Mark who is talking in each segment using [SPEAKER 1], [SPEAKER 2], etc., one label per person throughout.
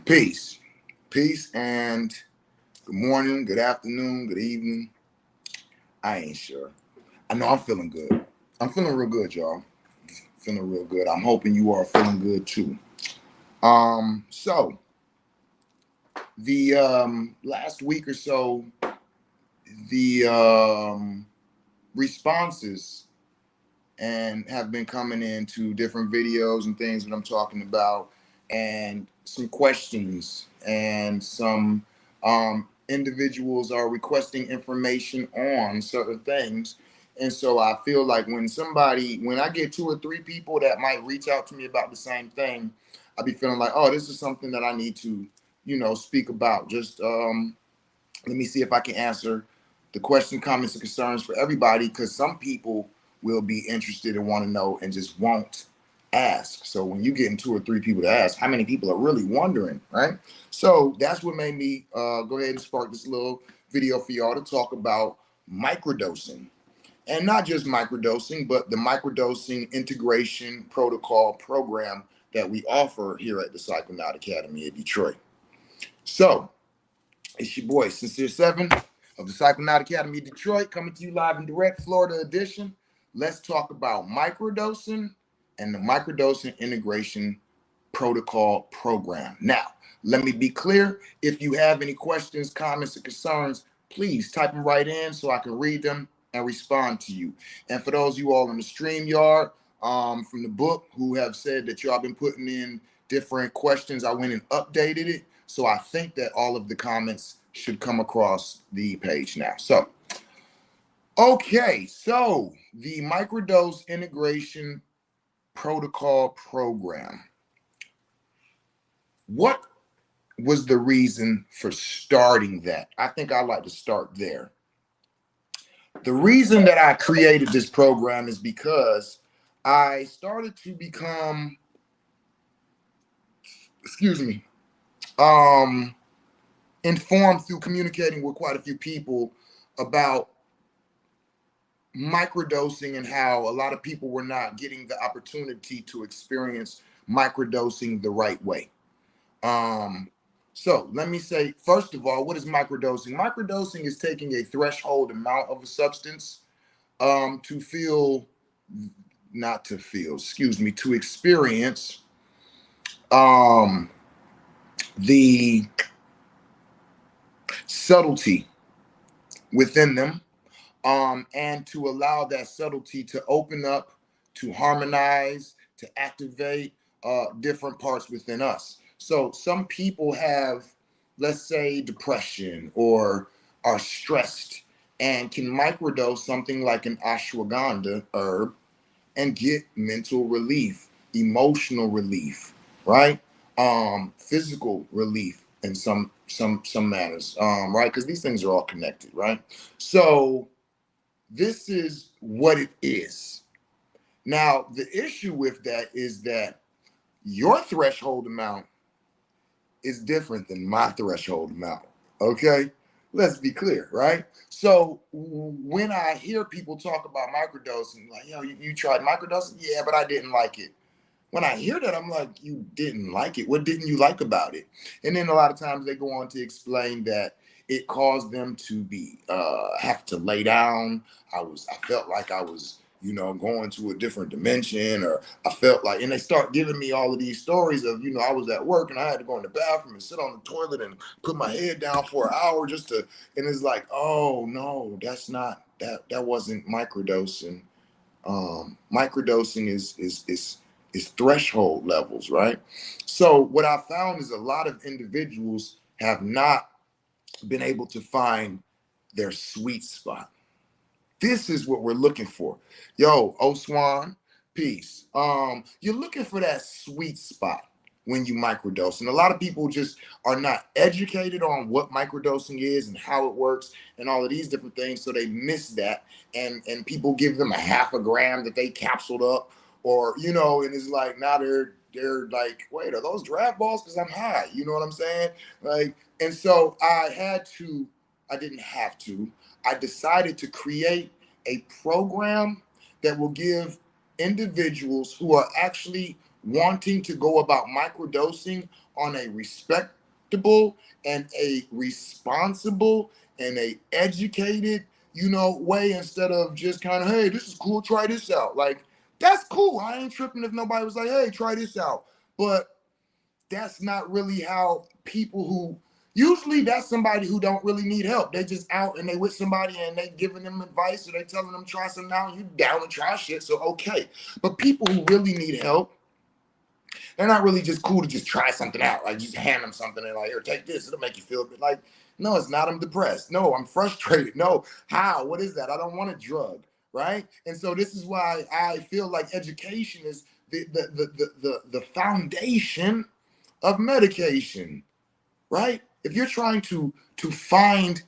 [SPEAKER 1] Peace. Peace and good morning, good afternoon, good evening. I ain't sure. I know I'm feeling good. I'm feeling real good, y'all. Feeling real good. I'm hoping you are feeling good too. So the last week or so, the responses and have been coming into different videos and things that I'm talking about, and some questions and some individuals are requesting information on certain things. And so I feel like when I get two or three people that might reach out to me about the same thing, I'll be feeling like, oh, this is something that I need to, speak about. Just let me see if I can answer the question, comments, and concerns for everybody, because some people will be interested and want to know and just won't ask. So when you get in two or three people to ask, how many people are really wondering, right? So that's what made me go ahead and spark this little video for y'all to talk about microdosing. And not just microdosing, but the microdosing integration protocol program that we offer here at the Psychonaut Academy of Detroit. So it's your boy, Sincere Seven of the Psychonaut Academy of Detroit, coming to you live and direct, Florida edition. Let's talk about microdosing and the microdosing integration protocol program. Now, let me be clear. If you have any questions, comments, or concerns, please type them right in so I can read them and respond to you. And for those of you all in the StreamYard from the book who have said that y'all been putting in different questions, I went and updated it. So I think that all of the comments should come across the page now. So, okay, so the microdose integration protocol program. What was the reason for starting that? I think I'd like to start there. The reason that I created this program is because I started to become, informed through communicating with quite a few people about microdosing and how a lot of people were not getting the opportunity to experience microdosing the right way. So let me say, first of all, what is microdosing? Microdosing is taking a threshold amount of a substance to feel, not to feel, to experience the subtlety within them, and to allow that subtlety to open up, to harmonize, to activate different parts within us. So some people have, let's say, depression or are stressed and can microdose something like an ashwagandha herb and get mental relief, emotional relief, right? Physical relief in some manners, right? Because these things are all connected, right? So this is what it is. Now, the issue with that is that your threshold amount is different than my threshold amount. Okay? Let's be clear, right? So when I hear people talk about microdosing, like, you tried microdosing? Yeah, but I didn't like it. When I hear that, I'm like, you didn't like it. What didn't you like about it? And then a lot of times they go on to explain that it caused them to be have to lay down. I felt like I was, going to a different dimension, or I felt like, and they start giving me all of these stories of, I was at work and I had to go in the bathroom and sit on the toilet and put my head down for an hour just to, and it's like, oh no, that's not that wasn't microdosing. Microdosing is threshold levels, right? So what I found is a lot of individuals have not been able to find their sweet spot. This is what we're looking for. Yo, Oswan, peace. You're looking for that sweet spot when you microdose. And a lot of people just are not educated on what microdosing is and how it works and all of these different things. So they miss that. And people give them a half a gram that they capsuled up, or, and it's like, now they're like, wait, are those draft balls? Because I'm high. You know what I'm saying? Like, and so I didn't have to. I decided to create a program that will give individuals who are actually wanting to go about microdosing on a respectable and a responsible and a educated, way, instead of just kind of, hey, this is cool, try this out. Like, that's cool. I ain't tripping if nobody was like, hey, try this out. But that's not really how people who usually that's somebody who don't really need help. They just out and they with somebody and they giving them advice or they telling them try something out. You down and try shit, so okay. But people who really need help, they're not really just cool to just try something out. Like just hand them something and like, here, take this. It'll make you feel good. Like, no, it's not. I'm depressed. No, I'm frustrated. No, how? What is that? I don't want a drug, right? And so this is why I feel like education is the foundation of medication, right? If you're trying to find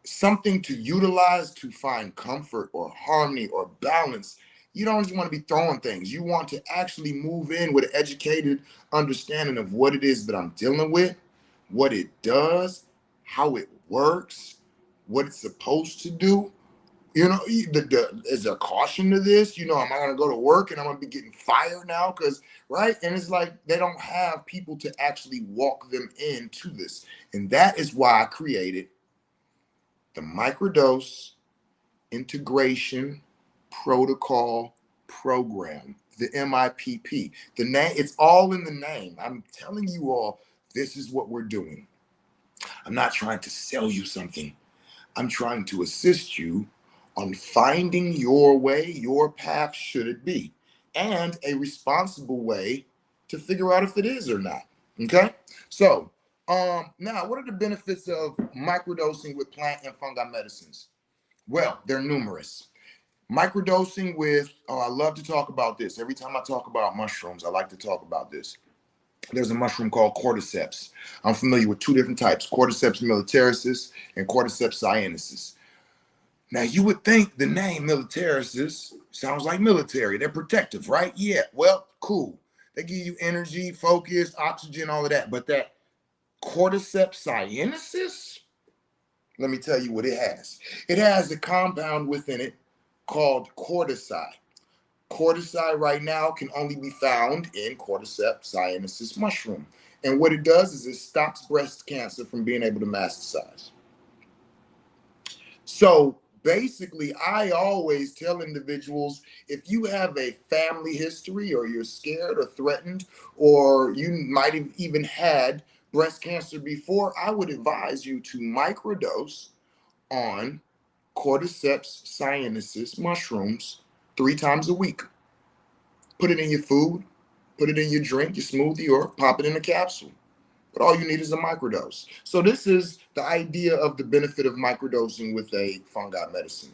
[SPEAKER 1] something to utilize to find comfort or harmony or balance, you don't just want to be throwing things. You want to actually move in with an educated understanding of what it is that I'm dealing with, what it does, how it works, what it's supposed to do. Is there caution to this? Am I going to go to work and I'm going to be getting fired now? Because, right? And it's like they don't have people to actually walk them into this. And that is why I created the microdose integration protocol program, the MIPP. The name, it's all in the name. I'm telling you all, this is what we're doing. I'm not trying to sell you something. I'm trying to assist you on finding your way, your path, should it be, and a responsible way to figure out if it is or not. Okay? So, now what are the benefits of microdosing with plant and fungi medicines? Well, they're numerous. Microdosing with, I love to talk about this. Every time I talk about mushrooms, I like to talk about this. There's a mushroom called cordyceps. I'm familiar with two different types, cordyceps militaris and cordyceps sinensis. Now, you would think the name militaris sounds like military. They're protective, right? Yeah, well, cool. They give you energy, focus, oxygen, all of that. But that cordyceps sinensis, let me tell you what it has. It has a compound within it called cordyceps. Cordyceps right now can only be found in cordyceps sinensis mushroom. And what it does is it stops breast cancer from being able to metastasize. So basically, I always tell individuals, if you have a family history or you're scared or threatened, or you might have even had breast cancer before, I would advise you to microdose on cordyceps sinensis mushrooms 3 times a week. Put it in your food, put it in your drink, your smoothie, or pop it in a capsule. But all you need is a microdose. So this is the idea of the benefit of microdosing with a fungi medicine.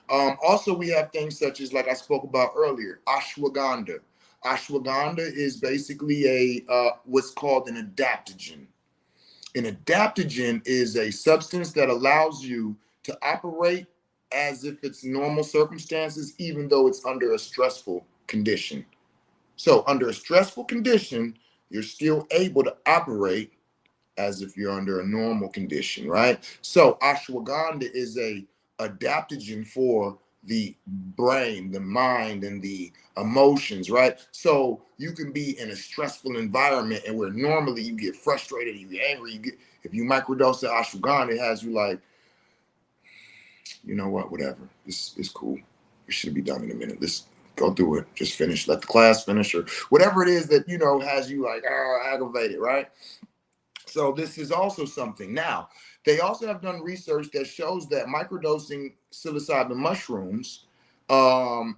[SPEAKER 1] Also, we have things such as, like I spoke about earlier, ashwagandha. Ashwagandha is basically what's called an adaptogen. An adaptogen is a substance that allows you to operate as if it's normal circumstances, even though it's under a stressful condition. So under a stressful condition, you're still able to operate as if you're under a normal condition, right? So ashwagandha is a adaptogen for the brain, the mind, and the emotions, right? So you can be in a stressful environment, and where normally you get frustrated, you get angry, if you microdose the ashwagandha, it has you like, you know what, whatever. This is cool. It should be done in a minute. Let's go through it. Just finish. Let the class finish, or whatever it is that, has you like, aggravated, right? So this is also something. Now, they also have done research that shows that microdosing psilocybin mushrooms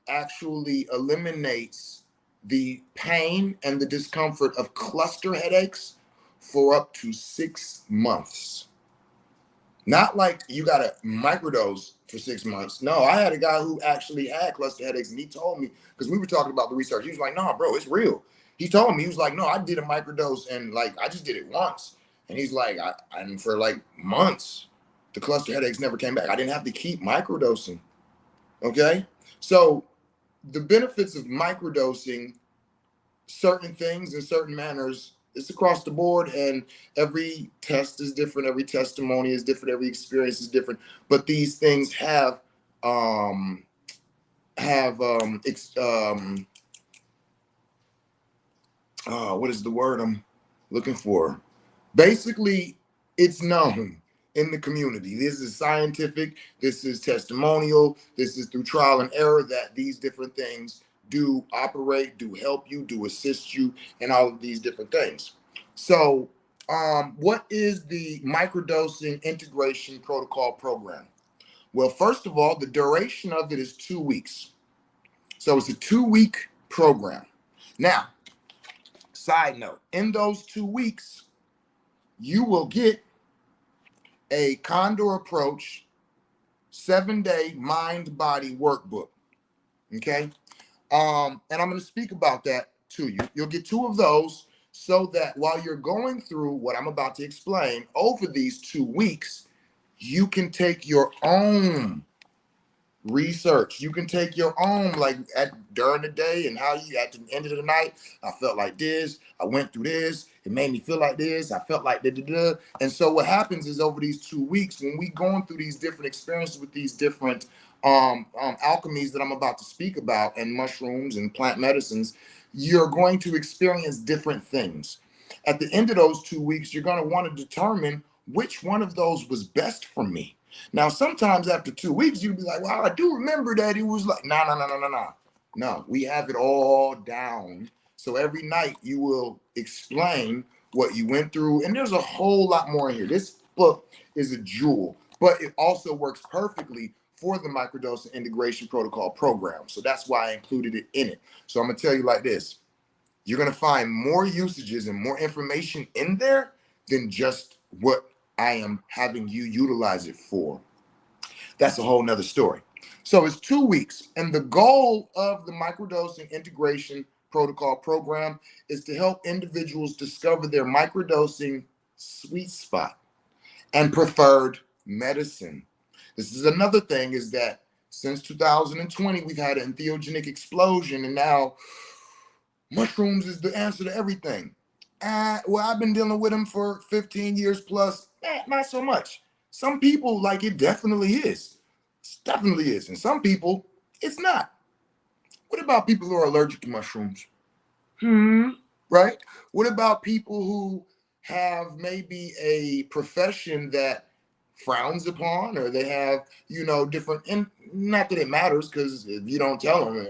[SPEAKER 1] actually eliminates the pain and the discomfort of cluster headaches for up to 6 months. Not like you got to microdose for 6 months. No, I had a guy who actually had cluster headaches, and he told me, because we were talking about the research, he was like, "No, bro, it's real." He told me, he was like, "No, I did a microdose, and like I just did it once." And he's like, and for like months, the cluster headaches never came back. I didn't have to keep microdosing. Okay. So the benefits of microdosing certain things in certain manners, it's across the board, and every test is different, every testimony is different, every experience is different. But these things have what is the word I'm looking for? Basically, it's known in the community. This is scientific, this is testimonial, this is through trial and error that these different things do operate, do help you, do assist you, and all of these different things. So, what is the microdosing integration protocol program? Well, first of all, the duration of it is 2 weeks. So it's a 2 week program. Now, side note, in those 2 weeks, you will get a Condor Approach 7-day mind body workbook. Okay. And I'm going to speak about that to you. You'll get 2 of those so that while you're going through what I'm about to explain over these 2 weeks, you can take your own research. You can take your own, like during the day, and how you at the end of the night, I felt like this, I went through this, it made me feel like this, I felt like da da da. And so what happens is over these 2 weeks, when we going through these different experiences with these different alchemies that I'm about to speak about, and mushrooms and plant medicines, you're going to experience different things. At the end of those 2 weeks, you're going to want to determine which one of those was best for me. Now, sometimes after 2 weeks, you'll be like, well, I do remember that. It was like, no, no, no, no, no, no. No, we have it all down. So every night you will explain what you went through. And there's a whole lot more in here. This book is a jewel, but it also works perfectly for the microdosing integration protocol program. So that's why I included it in it. So I'm going to tell you like this. You're going to find more usages and more information in there than just what I am having you utilize it for. That's a whole nother story. So it's 2 weeks. And the goal of the microdosing integration protocol program is to help individuals discover their microdosing sweet spot and preferred medicine. This is another thing, is that since 2020, we've had an entheogenic explosion, and now mushrooms is the answer to everything. Well, I've been dealing with them for 15 years plus. Not so much. Some people, like, it definitely is. It definitely is. And some people, it's not. What about people who are allergic to mushrooms? Right? What about people who have maybe a profession that frowns upon, or they have, different, and not that it matters, because if you don't tell them,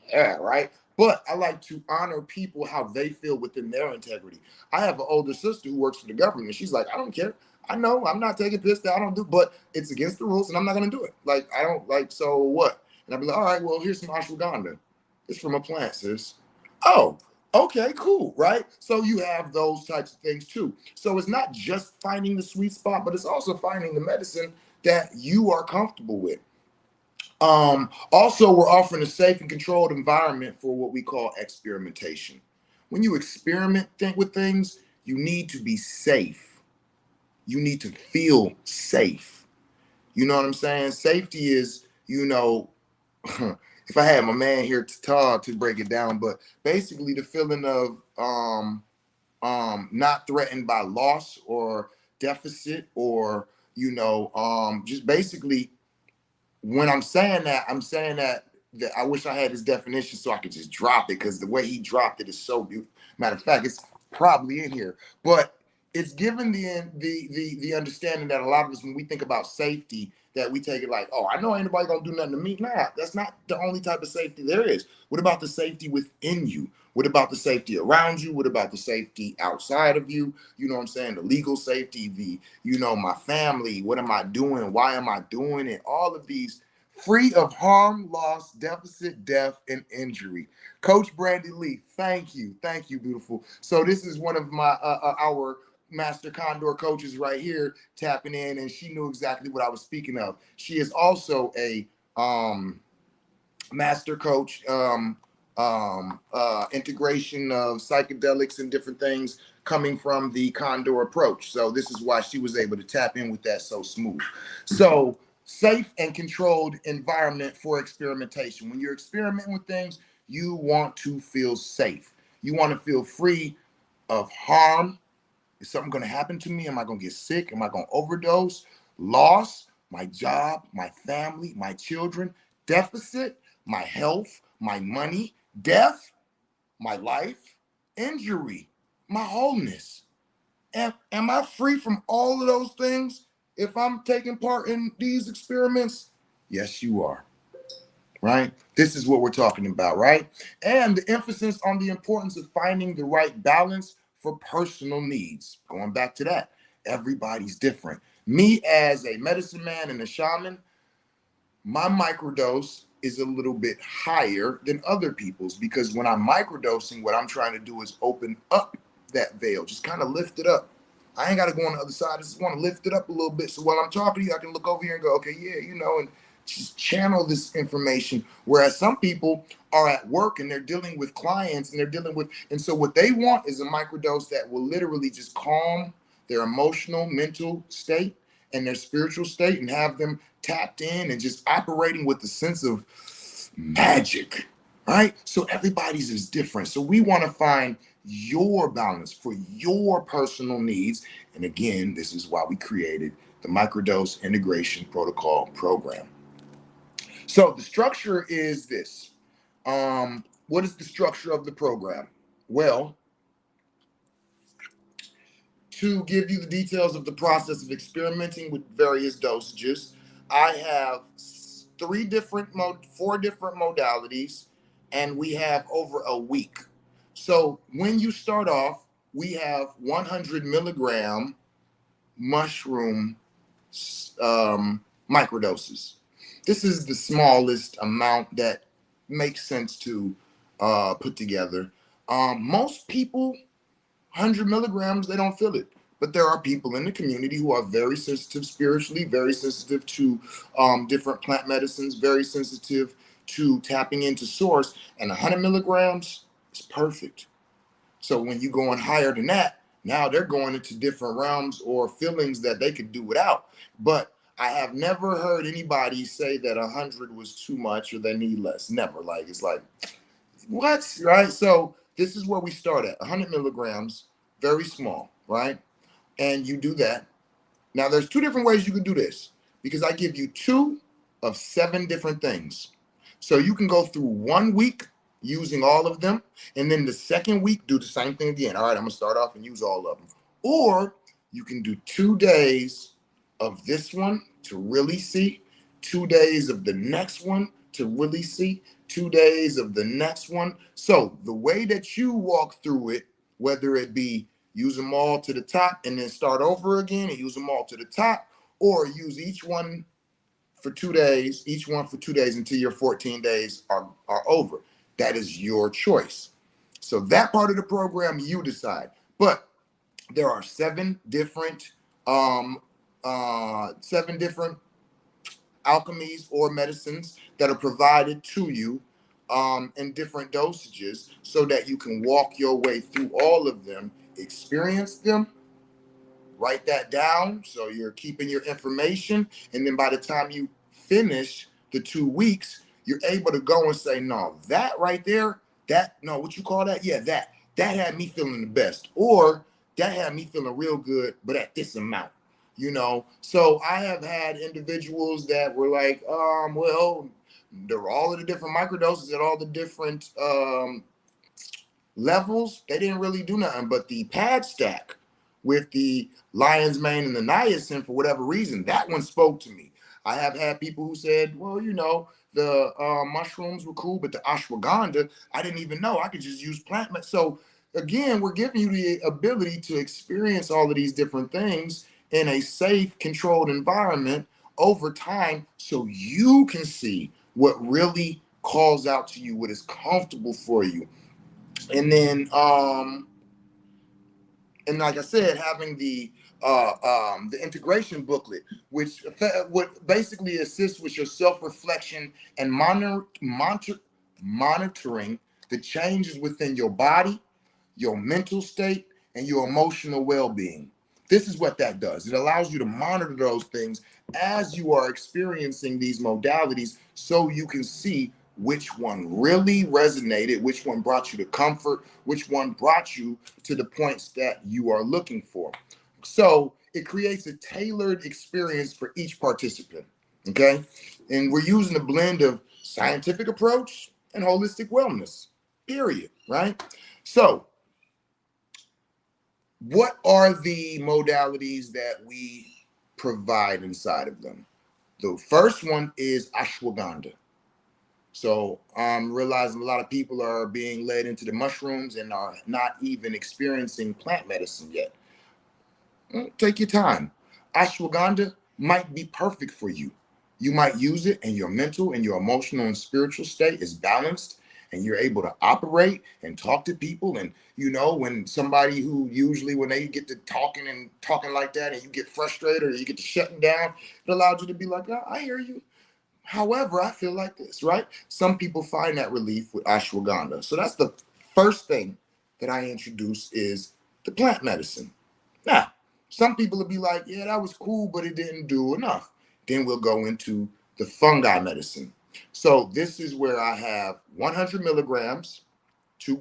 [SPEAKER 1] yeah, right? But I like to honor people how they feel within their integrity. I have an older sister who works for the government. She's like, I don't care. I know I'm not taking piss that I don't do, but it's against the rules and I'm not going to do it. Like, I don't like, so what? And I'll be like, all right, well, here's some ashwagandha. It's from a plant, sis. Oh, okay, cool, right? So you have those types of things too. So it's not just finding the sweet spot, but it's also finding the medicine that you are comfortable with. Also, we're offering a safe and controlled environment for what we call experimentation. When you experiment with things, you need to be safe. You need to feel safe. You know what I'm saying? Safety is, if I had my man here to talk to break it down, but basically the feeling of not threatened by loss or deficit, or just basically, when I'm saying that I wish I had his definition so I could just drop it, because the way he dropped it is so beautiful. Matter of fact, it's probably in here, but it's given the understanding that a lot of us, when we think about safety, that we take it like, oh, I know ain't nobody gonna do nothing to me. Nah, that's not the only type of safety there is. What about the safety within you? What about the safety around you? What about the safety outside of you? You know what I'm saying? The legal safety, my family. What am I doing? Why am I doing it? All of these, free of harm, loss, deficit, death, and injury. Coach Brandy Lee, thank you, beautiful. So this is one of my our Master Condor coaches right here tapping in, and she knew exactly what I was speaking of. She is also a master coach, integration of psychedelics and different things coming from the Condor approach. So this is why she was able to tap in with that so smooth. So safe and controlled environment for experimentation. When you're experimenting with things, you want to feel safe. You want to feel free of harm. Is something going to happen to me? Am I going to get sick? Am I going to overdose? Loss, my job, my family, my children. Deficit, my health, my money. Death, my life. injury, my wholeness. Am I free from all of those things if I'm taking part in these experiments? Yes, you are. Right? This is what we're talking about, right? And the emphasis on the importance of finding the right balance for personal needs. Going back to that, everybody's different. Me as a medicine man and a shaman, my microdose is a little bit higher than other people's because when I'm microdosing, what I'm trying to do is open up that veil, just kind of lift it up. I ain't got to go on the other side. I just want to lift it up a little bit. So while I'm talking to you, I can look over here and go, okay, yeah, and just channel this information. Whereas some people are at work and they're dealing with clients and so what they want is a microdose that will literally just calm their emotional, mental state and their spiritual state and have them tapped in and just operating with a sense of magic, right? So everybody's is different. So we want to find your balance for your personal needs. And again, this is why we created the Microdose Integration Protocol program. So the structure is this. What is the structure of the program? Well, to give you the details of the process of experimenting with various dosages, I have four different modalities, and we have over a week. So when you start off, we have 100 milligram mushroom microdoses. This is the smallest amount that makes sense to put together. Most people, 100 milligrams, they don't feel it. But there are people in the community who are very sensitive spiritually, very sensitive to different plant medicines, very sensitive to tapping into source. And 100 milligrams is perfect. So when you going higher than that, now they're going into different realms or feelings that they could do without. But I have never heard anybody say that 100 was too much or they need less. Never. Like, it's like, what? Right? So this is where we start at 100 milligrams, very small, right? And you do that. Now, there's two different ways you can do this because I give you 2 of 7 different things. So you can go through 1 week using all of them, and then the second week do the same thing again. All right, I'm gonna start off and use all of them. Or you can do 2 days of this one to really see, 2 days of the next one to really see, 2 days of the next one. So the way that you walk through it, whether it be use them all to the top and then start over again and use them all to the top, or use each one for 2 days, each one for 2 days until your 14 days are over. That is your choice. So that part of the program, you decide. But there are 7 different alchemies or medicines that are provided to you in different dosages so that you can walk your way through all of them, experience them, write that down so you're keeping your information, and then by the time you finish the 2 weeks, you're able to go and say, no, that right there, what you call that? Yeah, that had me feeling the best, or that had me feeling real good, but at this amount, So I have had individuals that were like, well, there were all of the different microdoses at all the different levels. They didn't really do nothing, but the pad stack with the lion's mane and the niacin, for whatever reason, that one spoke to me. I have had people who said, well, the mushrooms were cool, but the ashwagandha, I didn't even know. I could just use plant medicine. So again, we're giving you the ability to experience all of these different things in a safe, controlled environment over time so you can see what really calls out to you, what is comfortable for you. And then and like I said, having the integration booklet, which would basically assist with your self-reflection and monitoring the changes within your body, your mental state, and your emotional well-being. This is what that does. It allows you to monitor those things as you are experiencing these modalities so you can see which one really resonated, which one brought you to comfort, which one brought you to the points that you are looking for. So it creates a tailored experience for each participant, okay? And we're using a blend of scientific approach and holistic wellness, period, right? So what are the modalities that we provide inside of them? The first one is ashwagandha. So I'm realizing a lot of people are being led into the mushrooms and are not even experiencing plant medicine yet. Take your time. Ashwagandha might be perfect for you. You might use it and your mental and your emotional and spiritual state is balanced and you're able to operate and talk to people. And when somebody who usually when they get to talking and talking like that and you get frustrated or you get to shutting down, it allows you to be like, oh, I hear you. However, I feel like this, right? Some people find that relief with ashwagandha. So that's the first thing that I introduce is the plant medicine. Now, some people will be like, yeah, that was cool, but it didn't do enough. Then we'll go into the fungi medicine. So this is where I have 100 milligrams, two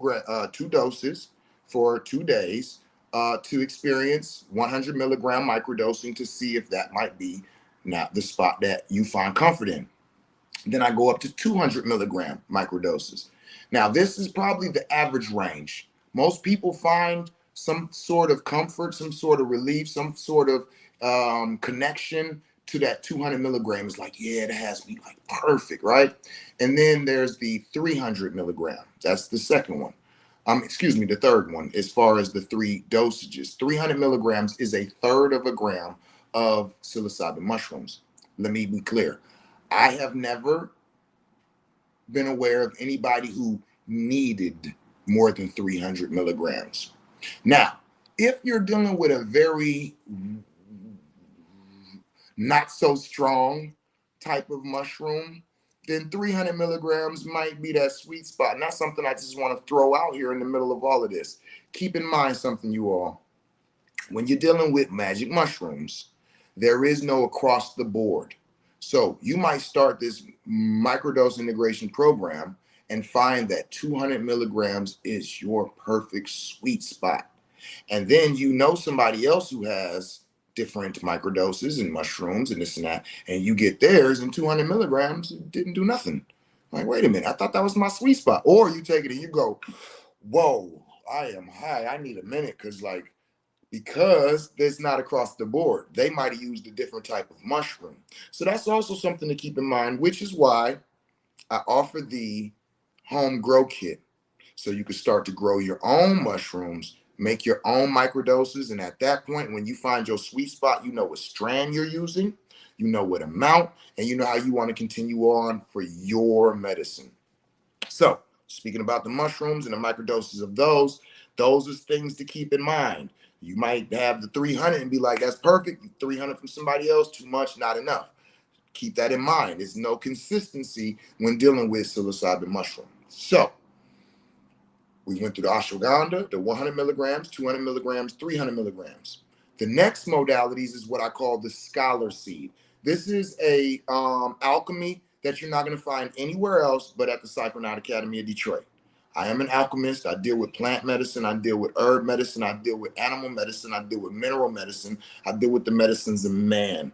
[SPEAKER 1] doses for 2 days to experience 100 milligram microdosing to see if that might be not the spot that you find comfort in. Then I go up to 200 milligram microdoses. Now, this is probably the average range. Most people find some sort of comfort, some sort of relief, some sort of connection to that 200 milligrams. Like, yeah, it has me like perfect, right? And then there's the 300 milligram. That's the second one. Excuse me, the third one, as far as the three dosages. 300 milligrams is a third of a gram of psilocybin mushrooms. Let me be clear. I have never been aware of anybody who needed more than 300 milligrams. Now, if you're dealing with a very not so strong type of mushroom, then 300 milligrams might be that sweet spot. And that's something I just want to throw out here in the middle of all of this. Keep in mind something, you all. When you're dealing with magic mushrooms, there is no across the board. So you might start this microdose integration program and find that 200 milligrams is your perfect sweet spot. And then somebody else who has different microdoses and mushrooms and this and that, and you get theirs and 200 milligrams, it didn't do nothing. Like, wait a minute, I thought that was my sweet spot. Or you take it and you go, whoa, I am high. I need a minute because it's not across the board. They might have used a different type of mushroom. So that's also something to keep in mind, which is why I offer the home grow kit. So you can start to grow your own mushrooms, make your own microdoses. And at that point, when you find your sweet spot, you know what strand you're using, you know what amount, and you know how you want to continue on for your medicine. So, speaking about the mushrooms and the microdoses of those are things to keep in mind. You might have the 300 and be like, that's perfect. 300 from somebody else, too much, not enough. Keep that in mind. There's no consistency when dealing with psilocybin mushroom. So, we went through the ashwagandha, the 100 milligrams, 200 milligrams, 300 milligrams. The next modalities is what I call the scholar seed. This is a alchemy that you're not going to find anywhere else but at the Psychonaut Academy of Detroit. I am an alchemist. I deal with plant medicine. I deal with herb medicine. I deal with animal medicine. I deal with mineral medicine. I deal with the medicines of man.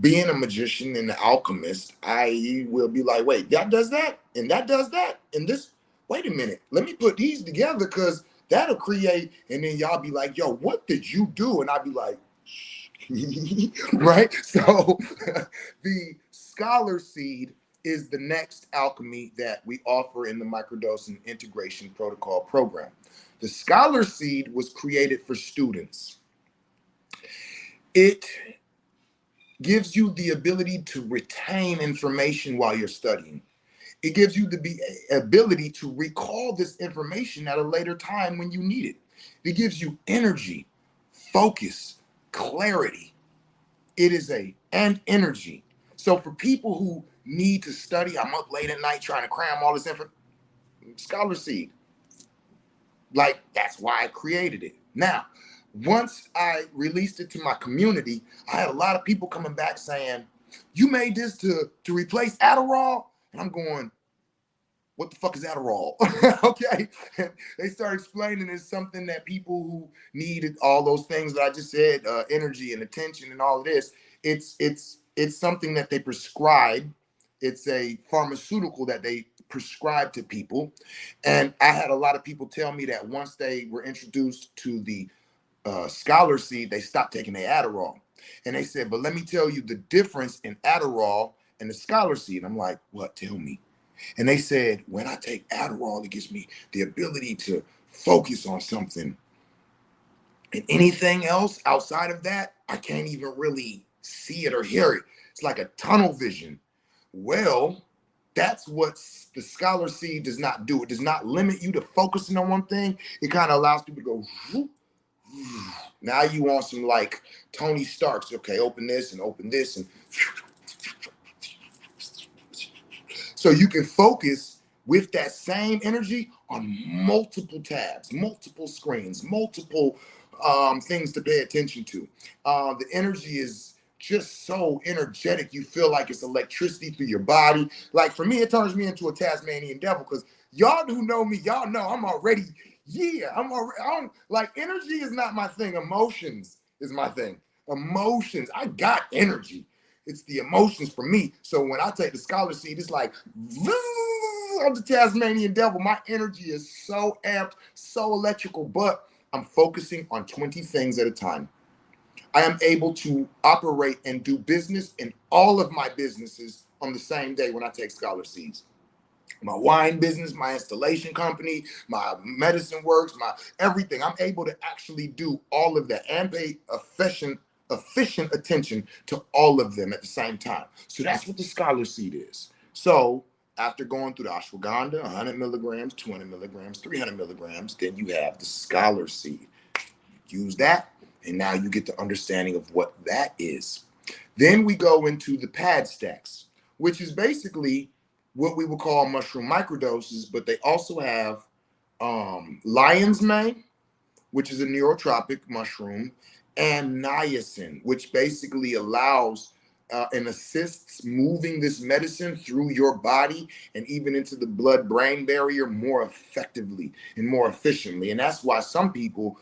[SPEAKER 1] Being a magician and an alchemist, I will be like, wait, that does that, and that does that, and this. Wait a minute, let me put these together because that'll create. And then y'all be like, yo, what did you do? And I'd be like, right? So the scholar seed is the next alchemy that we offer in the microdosing integration protocol program. The scholar seed was created for students. It gives you the ability to retain information while you're studying. It gives you the ability to recall this information at a later time when you need it. It gives you energy, focus, clarity. It is and energy. So for people who need to study, I'm up late at night trying to cram all this information. Scholar seed. Like, that's why I created it. Now, once I released it to my community, I had a lot of people coming back saying, you made this to replace Adderall? And I'm going, what the fuck is Adderall? Okay. They start explaining it's something that people who needed all those things that I just said, energy and attention and all of this, it's something that they prescribe. It's a pharmaceutical that they prescribe to people. And I had a lot of people tell me that once they were introduced to the Scholar Seed, they stopped taking their Adderall. And they said, but let me tell you the difference in Adderall and the Scholar Seed. I'm like, what? Tell me. And they said, when I take Adderall, it gives me the ability to focus on something. And anything else outside of that, I can't even really see it or hear it. It's like a tunnel vision. Well, that's what the Scholar Seed does not do. It does not limit you to focusing on one thing. It kind of allows people to go, whoop, whoop. Now you want some like Tony Stark's. Okay, open this and open this. And so you can focus with that same energy on multiple tabs, multiple screens, multiple things to pay attention to. The energy is just so energetic. You feel like it's electricity through your body. Like for me, it turns me into a Tasmanian devil because y'all who know me, y'all know I'm already, I'm like energy is not my thing. Emotions is my thing. Emotions. I got energy. It's the emotions for me. So when I take the Scholar Seed, it's like, I'm the Tasmanian devil. My energy is so amped, so electrical, but I'm focusing on 20 things at a time. I am able to operate and do business in all of my businesses on the same day when I take Scholar Seeds. My wine business, my installation company, my medicine works, my everything. I'm able to actually do all of that and pay efficient attention to all of them at the same time. So that's what the Scholar Seed is. So after going through the ashwagandha, 100 milligrams, 200 milligrams, 300 milligrams, then you have the Scholar Seed. Use that, and now you get the understanding of what that is. Then we go into the pad stacks, which is basically what we would call mushroom microdoses, but they also have lion's mane, which is a neurotropic mushroom, and niacin, which basically allows and assists moving this medicine through your body and even into the blood-brain barrier more effectively and more efficiently. And that's why some people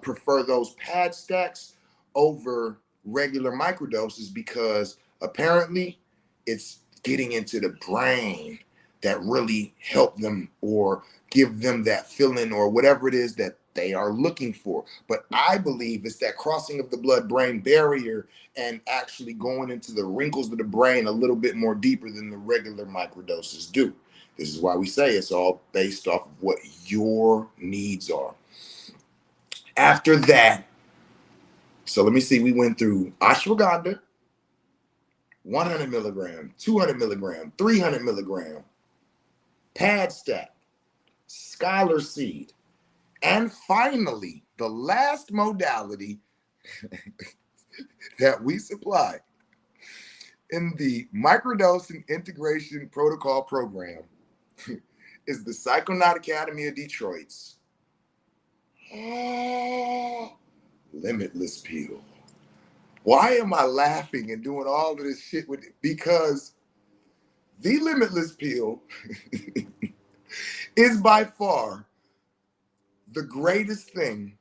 [SPEAKER 1] prefer those pad stacks over regular microdoses, because apparently it's getting into the brain that really help them or give them that feeling or whatever it is that they are looking for. But I believe it's that crossing of the blood-brain barrier and actually going into the wrinkles of the brain a little bit more deeper than the regular microdoses do. This is why we say it's all based off of what your needs are. After that, so let me see, we went through ashwagandha, 100 milligram, 200 milligram, 300 milligram, pad stack, Scholar Seed, and finally, the last modality that we supply in the microdosing integration protocol program is the Psychonaut Academy of Detroit's Limitless Pill. Why am I laughing and doing all of this shit with it? Because the Limitless Pill is by far the greatest thing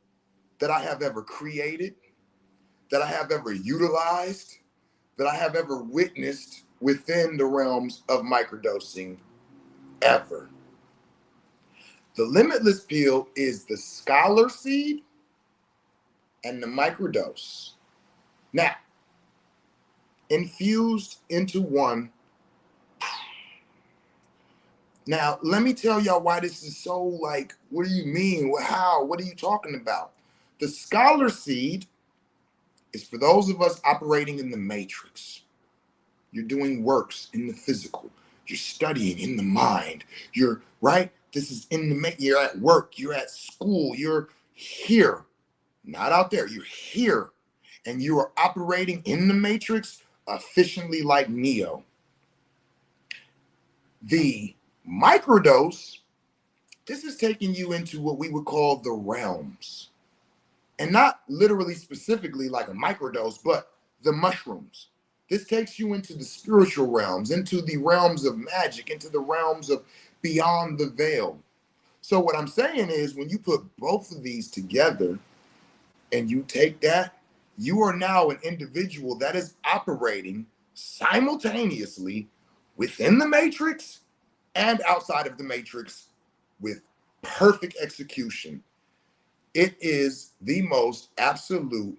[SPEAKER 1] that I have ever created, that I have ever utilized, that I have ever witnessed within the realms of microdosing ever. The Limitless Pill is the Scholar Seed and the microdose. Now, infused into one. Now, let me tell y'all why this is so like, what do you mean? How? What are you talking about? The Scholar Seed is for those of us operating in the matrix. You're doing works in the physical. You're studying in the mind. You're right. This is in the you're at work. You're at school. You're here, not out there. You're here, and you are operating in the matrix efficiently like Neo. The microdose, this is taking you into what we would call the realms, and not literally specifically like a microdose, but the mushrooms. This takes you into the spiritual realms, into the realms of magic, into the realms of beyond the veil. So what I'm saying is, when you put both of these together and you take that, you are now an individual that is operating simultaneously within the matrix and outside of the matrix with perfect execution. It is the most absolute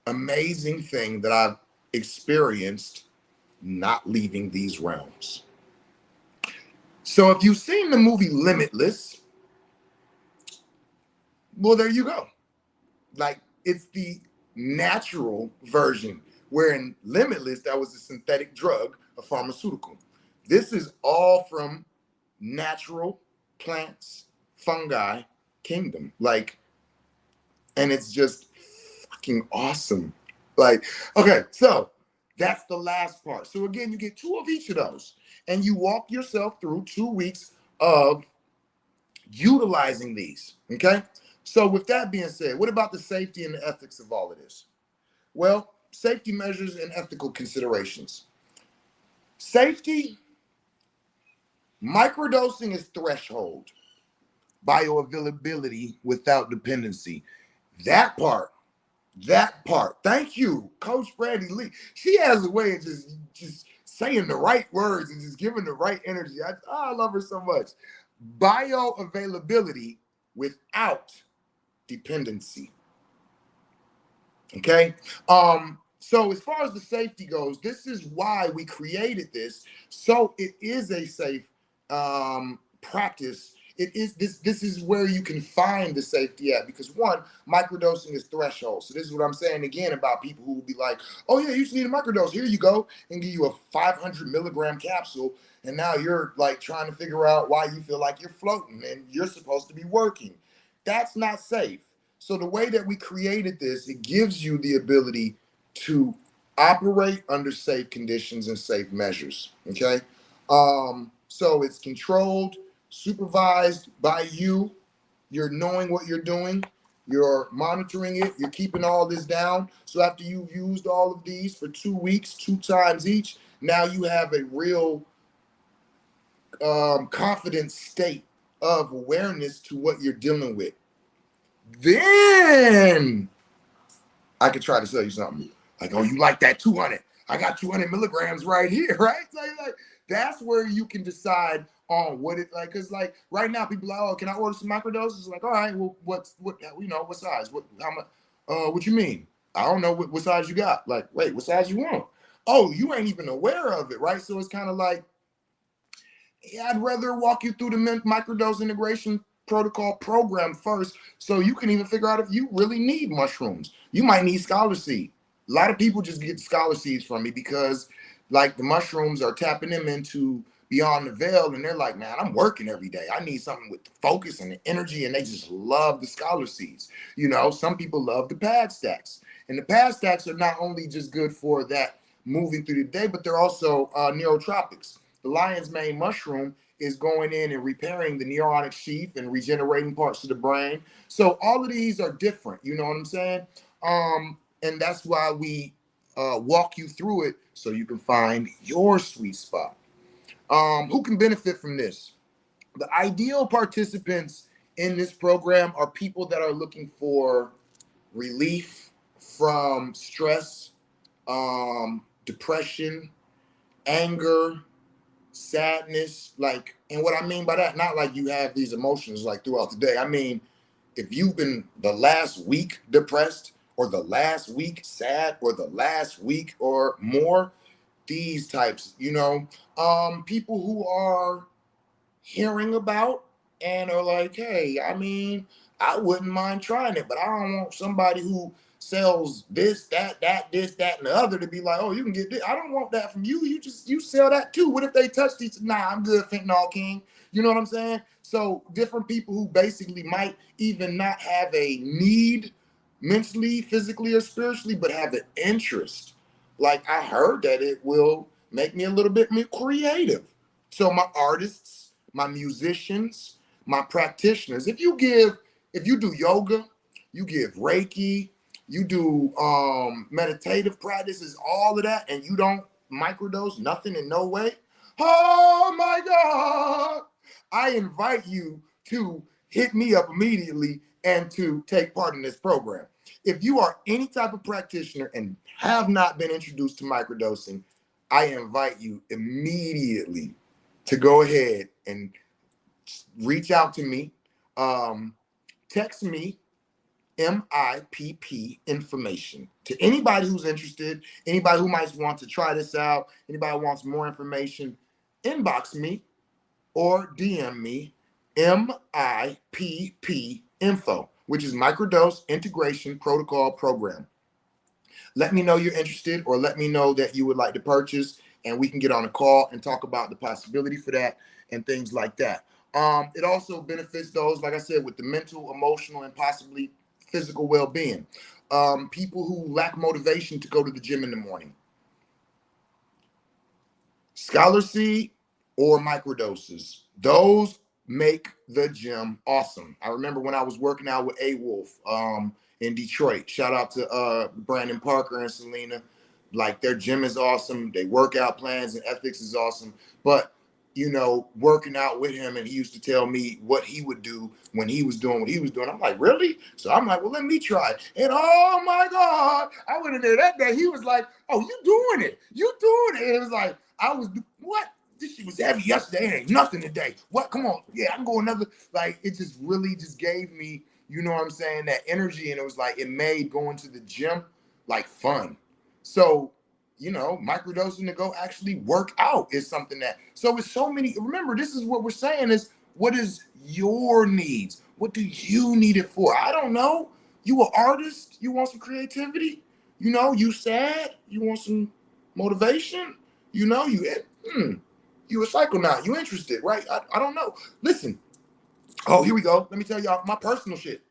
[SPEAKER 1] amazing thing that I've experienced not leaving these realms. So if you've seen the movie Limitless, well, there you go. Like, it's the natural version, where in Limitless, that was a synthetic drug, a pharmaceutical. This is all from natural plants, fungi kingdom. Like, and it's just fucking awesome. Like, okay, so that's the last part. So again, you get two of each of those, and you walk yourself through 2 weeks of utilizing these. Okay. So with that being said, what about the safety and the ethics of all of this? Well, safety measures and ethical considerations. Safety, microdosing is threshold, bioavailability without dependency. That part, that part. Thank you, Coach Brandy Lee. She has a way of just saying the right words and just giving the right energy. I love her so much. Bioavailability without dependency. Okay. So as far as the safety goes, this is why we created this. So it is a safe practice. It is this is where you can find the safety at, because one, microdosing is threshold. So this is what I'm saying again about people who will be like, oh yeah, you just need a microdose. Here you go, and give you a 500 milligram capsule. And now you're like trying to figure out why you feel like you're floating and you're supposed to be working. That's not safe. So the way that we created this, it gives you the ability to operate under safe conditions and safe measures. Okay. So it's controlled, supervised by you. You're knowing what you're doing. You're monitoring it. You're keeping all this down. So after you've used all of these for 2 weeks, 2 times each, now you have a real confident state of awareness to what you're dealing with. Then I could try to sell you something. Like, oh, you like that 200? I got 200 milligrams right here, right? So like, that's where you can decide on what it like. Cause like right now, people are like, oh, can I order some microdoses? Like, all right, well, what size? How much? What you mean? I don't know what size you got. Like, wait, what size you want? Oh, you ain't even aware of it, right? So it's kind of like, yeah, I'd rather walk you through the microdose integration protocol program first, so you can even figure out if you really need mushrooms. You might need scholar seed. A lot of people just get scholar seeds from me because like the mushrooms are tapping them into beyond the veil, and they're like, man, I'm working every day. I need something with the focus and the energy, and they just love the scholar seeds. You know, some people love the pad stacks, and the pad stacks are not only just good for that moving through the day, but they're also neurotropics. The lion's mane mushroom is going in and repairing the neuronic sheath and regenerating parts of the brain. So all of these are different, you know what I'm saying? And that's why we walk you through it so you can find your sweet spot. Who can benefit from this? The ideal participants in this program are people that are looking for relief from stress, depression, anger, sadness. Like, and what I mean by that, not like you have these emotions like throughout the day. I mean, if you've been the last week depressed, or the last week sad, or the last week or more, these types, people who are hearing about and are like, hey, I mean, I wouldn't mind trying it, but I don't want somebody who sells this, this, that, and the other to be like, oh, you can get this. I don't want that from you. You sell that too. What if they touch these? Nah, I'm good, fentanyl king. You know what I'm saying? So different people who basically might even not have a need mentally, physically, or spiritually, but have an interest. Like, I heard that it will make me a little bit more creative. So my artists, my musicians, my practitioners, if you do yoga, you give Reiki, you do meditative practices, all of that, and you don't microdose nothing in no way, oh my God, I invite you to hit me up immediately and to take part in this program. If you are any type of practitioner and have not been introduced to microdosing, I invite you immediately to go ahead and reach out to me. Text me MIPP information to anybody who's interested, anybody who might want to try this out, anybody who wants more information, inbox me or DM me MIPP info, which is Microdose Integration Protocol Program. Let me know you're interested, or let me know that you would like to purchase, and we can get on a call and talk about the possibility for that and things like that. It also benefits those, like I said, with the mental, emotional, and possibly physical well-being. People who lack motivation to go to the gym in the morning. Scholar Seed or microdoses, those make the gym awesome. I remember when I was working out with A Wolf in Detroit. Shout out to Brandon Parker and Selena. Like, their gym is awesome. Their workout plans and ethics is awesome. But you know, working out with him, and he used to tell me what he would do when he was doing what he was doing. I'm like, really? So I'm like, well, let me try it. And oh my God, I went in there that day. He was like, oh, you doing it? You doing it? And it was like, I was, what? This shit was heavy yesterday. It ain't nothing today. What? Come on. Yeah, I can go another. Like, it just really just gave me, you know what I'm saying, that energy. And it was like, it made going to the gym like fun. So, you know, microdosing to go actually work out is something that, so it's so many, remember, this is what we're saying is, what is your needs? What do you need it for? I don't know. You an artist, you want some creativity, you know, you sad, you want some motivation, you know, you a psychonaut, you interested, right? I don't know. Listen, oh, here we go. Let me tell y'all my personal shit.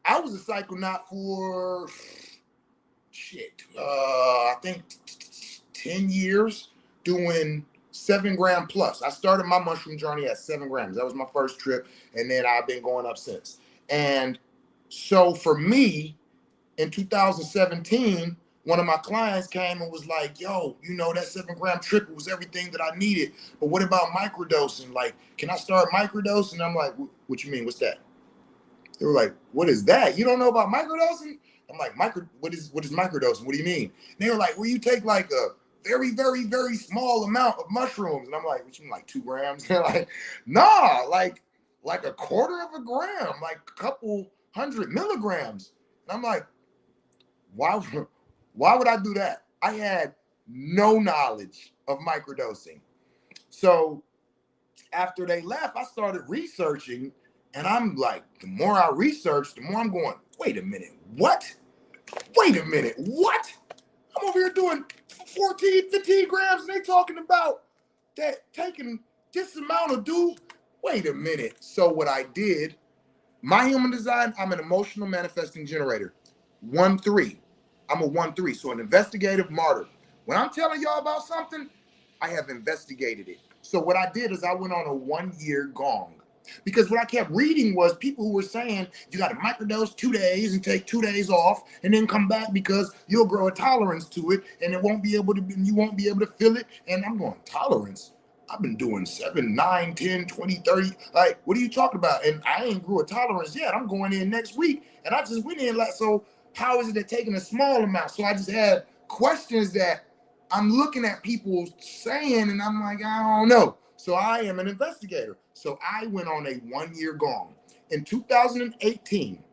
[SPEAKER 1] I was a psychonaut for I think 10 years doing 7 gram plus. I started my mushroom journey at 7 grams. That was my first trip. And then I've been going up since. And so for me, in 2017, one of my clients came and was like, yo, you know, that 7 gram trip was everything that I needed. But what about microdosing? Like, can I start microdosing? And I'm like, what you mean? What's that? They were like, what is that? You don't know about microdosing? I'm like, what is microdosing? What do you mean? And they were like, well, you take like a very, very, very small amount of mushrooms. And I'm like, what you mean, like 2 grams? They're like, nah, like a quarter of a gram, like a couple 100 milligrams. And I'm like, why would I do that? I had no knowledge of microdosing. So after they left, I started researching, and I'm like, the more I research, the more I'm going, wait a minute, what? Wait a minute, what? I'm over here doing 14, 15 grams, and they talking about that taking this amount of dude. Wait a minute. So what I did, my human design, I'm an emotional manifesting generator. 1-3. I'm a 1-3, so an investigative martyr. When I'm telling y'all about something, I have investigated it. So what I did is I went on a 1-year gong. Because what I kept reading was people who were saying you got to microdose 2 days and take 2 days off and then come back because you'll grow a tolerance to it and it won't be able to, you won't be able to feel it. And I'm going, tolerance? I've been doing 7, 9, 10, 20, 30. Like, what are you talking about? And I ain't grew a tolerance yet. I'm going in next week. And I just went in like, so how is it that taking a small amount? So I just had questions that I'm looking at people saying, and I'm like, I don't know. So I am an investigator. So I went on a 1-year gong. In 2018,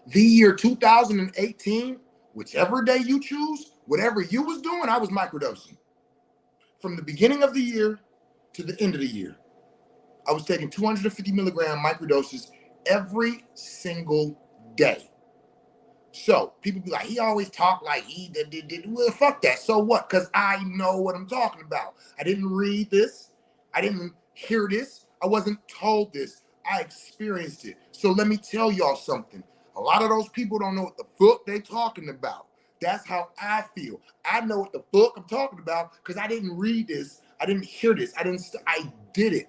[SPEAKER 1] the year 2018, whichever day you choose, whatever you was doing, I was microdosing. From the beginning of the year to the end of the year, I was taking 250 milligram microdoses every single day. So people be like, he always talk like he did. Well, fuck that. So what? Because I know what I'm talking about. I didn't read this. I didn't hear this. I wasn't told this. I experienced it. So let me tell y'all something. A lot of those people don't know what the fuck they talking about. That's how I feel. I know what the fuck I'm talking about because I didn't read this. I didn't hear this. I did it.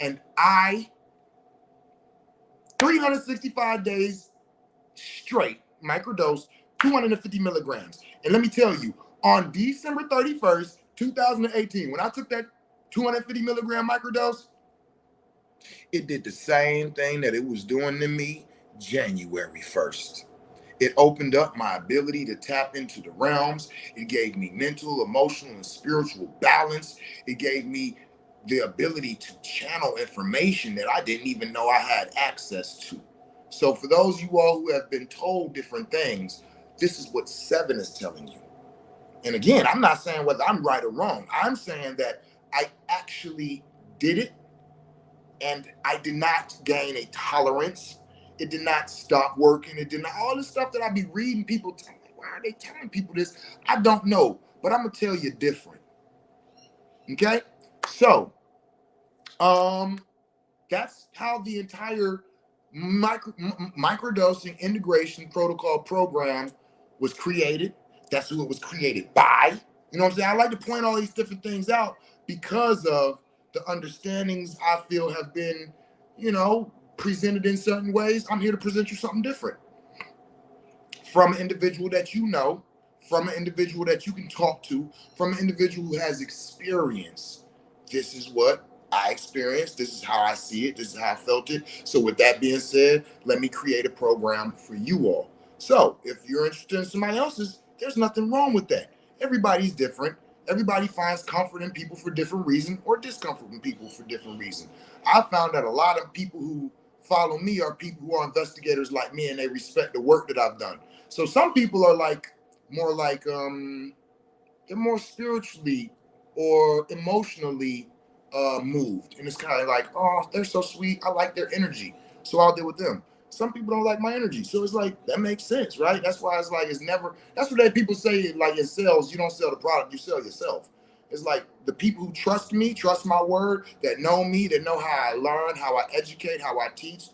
[SPEAKER 1] And 365 days straight, microdose 250 milligrams. And let me tell you, on December 31st, 2018, when I took that 250 milligram microdose, it did the same thing that it was doing to me January 1st. It opened up my ability to tap into the realms. It gave me mental, emotional, and spiritual balance. It gave me the ability to channel information that I didn't even know I had access to. So for those of you all who have been told different things, this is what 7 is telling you. And again, I'm not saying whether I'm right or wrong. I'm saying that I actually did it, and I did not gain a tolerance. It did not stop working. It did not, all this stuff that I be reading people tell me, why are they telling people this? I don't know, but I'm gonna tell you different. Okay? So, that's how the entire microdosing integration protocol program was created. That's who it was created by. You know what I'm saying? I like to point all these different things out because of the understandings I feel have been, presented in certain ways. I'm here to present you something different from an individual that you know, from an individual that you can talk to, from an individual who has experience. This is what I experienced. This is how I see it. This is how I felt it. So with that being said, let me create a program for you all. So if you're interested in somebody else's, there's nothing wrong with that. Everybody's different. Everybody finds comfort in people for different reasons or discomfort in people for different reasons. I found that a lot of people who follow me are people who are investigators like me, and they respect the work that I've done. So some people are more like they're more spiritually or emotionally moved, and it's kind of like, oh, they're so sweet, I like their energy, so I'll deal with them. Some people don't like my energy, so it's like that makes sense, right? That's why it's like, it's never, that's what people say, like in sales, you don't sell the product, you sell yourself. It's like the people who trust me, trust my word, that know me, that know how I learn, how I educate, how I teach,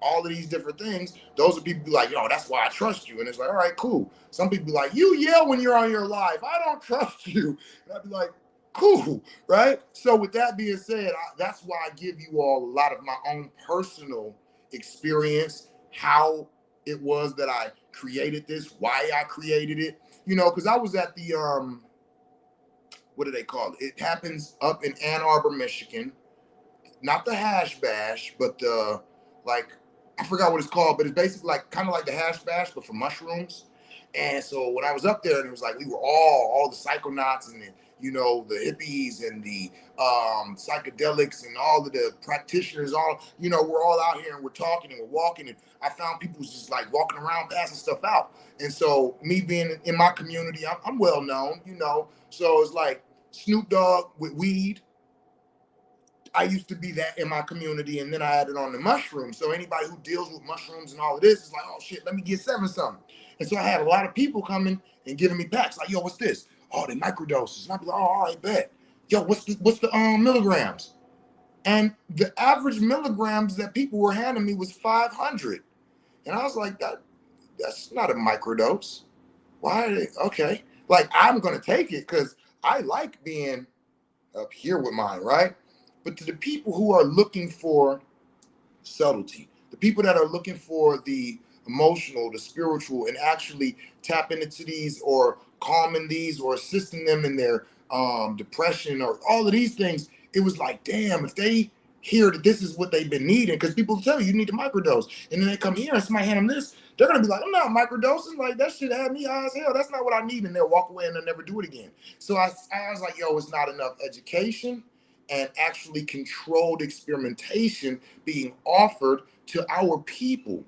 [SPEAKER 1] all of these different things. Those are people be like, yo, that's why I trust you. And it's like, all right, cool. Some people be like, you yell when you're on your live, I don't trust you. And I'd be like, cool, right? So with that being said, that's why I give you all a lot of my own personal experience, how it was that I created this, why I created it, because I was at the what do they call it? It happens up in Ann Arbor, Michigan. Not the hash bash, but the, like, I forgot what it's called, but it's basically like kind of like the hash bash, but for mushrooms. And so when I was up there, and it was like we were all the psychonauts and the hippies and the psychedelics and all of the practitioners, we're all out here and we're talking and we're walking, and I found people just like walking around passing stuff out. And so me being in my community, I'm well known, so it's like Snoop Dogg with weed. I used to be that in my community, and then I added on the mushrooms. So anybody who deals with mushrooms and all of this is like, oh shit, let me get 7 something. And so I had a lot of people coming and giving me packs like, yo, what's this? Oh, they microdoses. And I'd be like, oh, all right, bet. Yo, what's the milligrams? And the average milligrams that people were handing me was 500. And I was like, that's not a microdose. Why are they? Okay. Like, I'm gonna take it because I like being up here with mine, right? But to the people who are looking for subtlety, the people that are looking for the emotional, the spiritual, and actually tapping into these or calming these or assisting them in their depression or all of these things, it was like, damn, if they hear that this is what they've been needing, because people tell you need to microdose, and then they come here and somebody hand them this, they're gonna be like, I'm not microdosing, like that shit had me high as hell. That's not what I need, and they'll walk away and they'll never do it again. So I was like, yo, it's not enough education and actually controlled experimentation being offered to our people.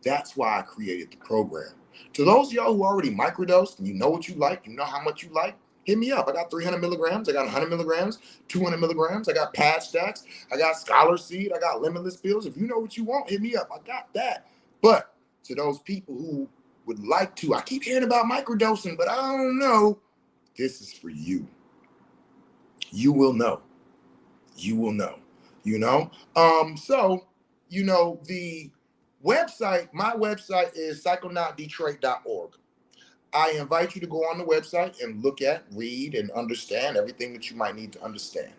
[SPEAKER 1] That's why I created the program. To those of y'all who already microdosed and you know what you like, you know how much you like, hit me up. I got 300 milligrams, I got 100 milligrams, 200 milligrams, I got patch stacks, I got scholar seed, I got limitless pills. If you know what you want, hit me up. I got that. But to those people who would like to, I keep hearing about microdosing, but I don't know, this is for you. You will know. You will know, So, the website, my website is psychonautdetroit.org. I invite you to go on the website and look at, read, and understand everything that you might need to understand.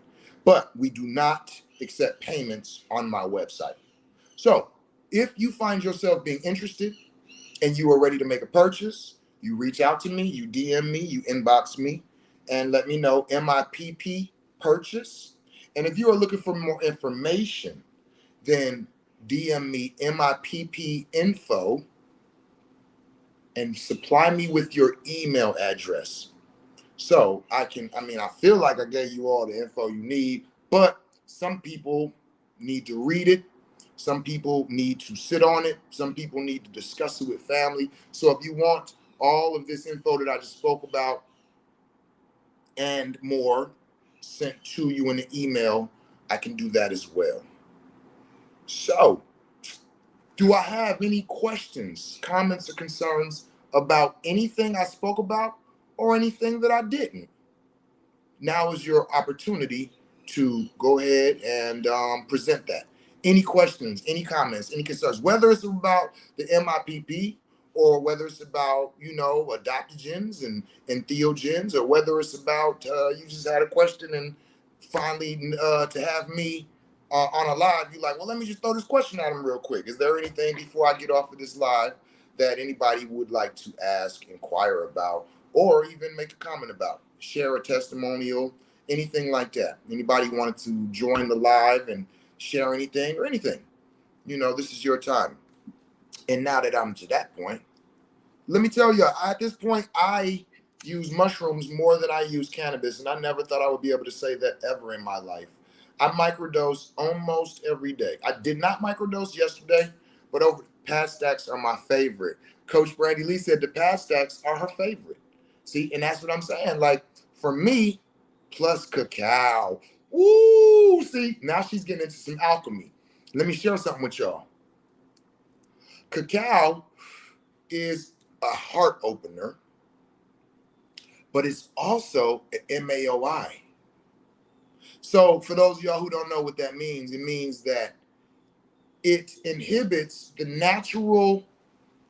[SPEAKER 1] But we do not accept payments on my website. So if you find yourself being interested and you are ready to make a purchase, you reach out to me, you DM me, you inbox me, and let me know MIPP purchase. And if you are looking for more information, then DM me MIPP info and supply me with your email address. So I feel like I gave you all the info you need. But some people need to read it. Some people need to sit on it. Some people need to discuss it with family. So if you want all of this info that I just spoke about and more sent to you in an email, I can do that as well. So, do I have any questions, comments, or concerns about anything I spoke about or anything that I didn't? Now is your opportunity to go ahead and present that. Any questions, any comments, any concerns, whether it's about the MIPP or whether it's about, adaptogens and theogens, or whether it's about you just had a question and finally to have me on a live, you're like, well, let me just throw this question at him real quick. Is there anything before I get off of this live that anybody would like to ask, inquire about, or even make a comment about? Share a testimonial, anything like that. Anybody wanted to join the live and share anything or anything, this is your time. And now that I'm to that point, let me tell you, at this point, I use mushrooms more than I use cannabis, and I never thought I would be able to say that ever in my life. I microdose almost every day. I did not microdose yesterday, but over past stacks are my favorite. Coach Brandy Lee said the past stacks are her favorite. See, and that's what I'm saying. Like, for me, plus cacao. Ooh, see, now she's getting into some alchemy. Let me share something with y'all. Cacao is a heart opener, but it's also an MAOI. So for those of y'all who don't know what that means, it means that it inhibits the natural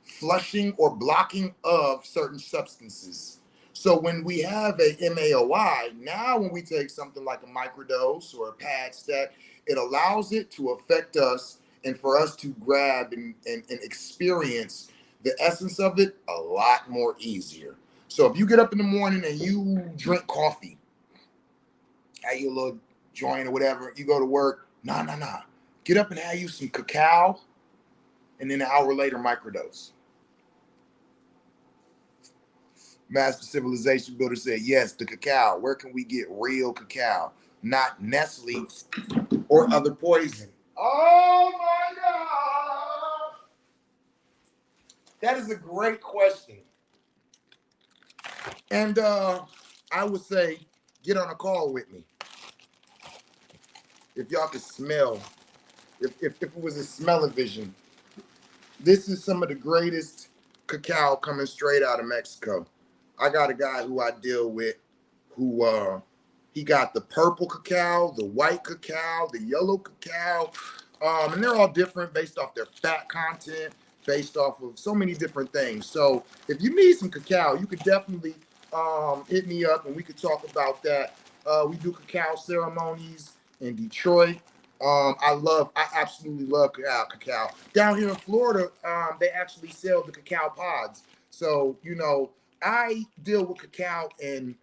[SPEAKER 1] flushing or blocking of certain substances. So when we have a MAOI, now when we take something like a microdose or a pad stack, it allows it to affect us and for us to grab and experience the essence of it a lot more easier. So if you get up in the morning and you drink coffee, have you a little joint or whatever, you go to work, nah. Get up and have you some cacao, and then an hour later, microdose. Master Civilization Builder said, yes, the cacao. Where can we get real cacao? Not Nestle or other poison. Oh my God. That is a great question. And I would say, get on a call with me. If y'all could smell, if it was a smell-o-vision, this is some of the greatest cacao coming straight out of Mexico. I got a guy who I deal with who he got the purple cacao, the white cacao, the yellow cacao, and they're all different based off their fat content, based off of so many different things. So if you need some cacao, you could definitely hit me up and we could talk about that. We do cacao ceremonies in Detroit. I absolutely love cacao. Down here in Florida, they actually sell the cacao pods. So, I deal with cacao in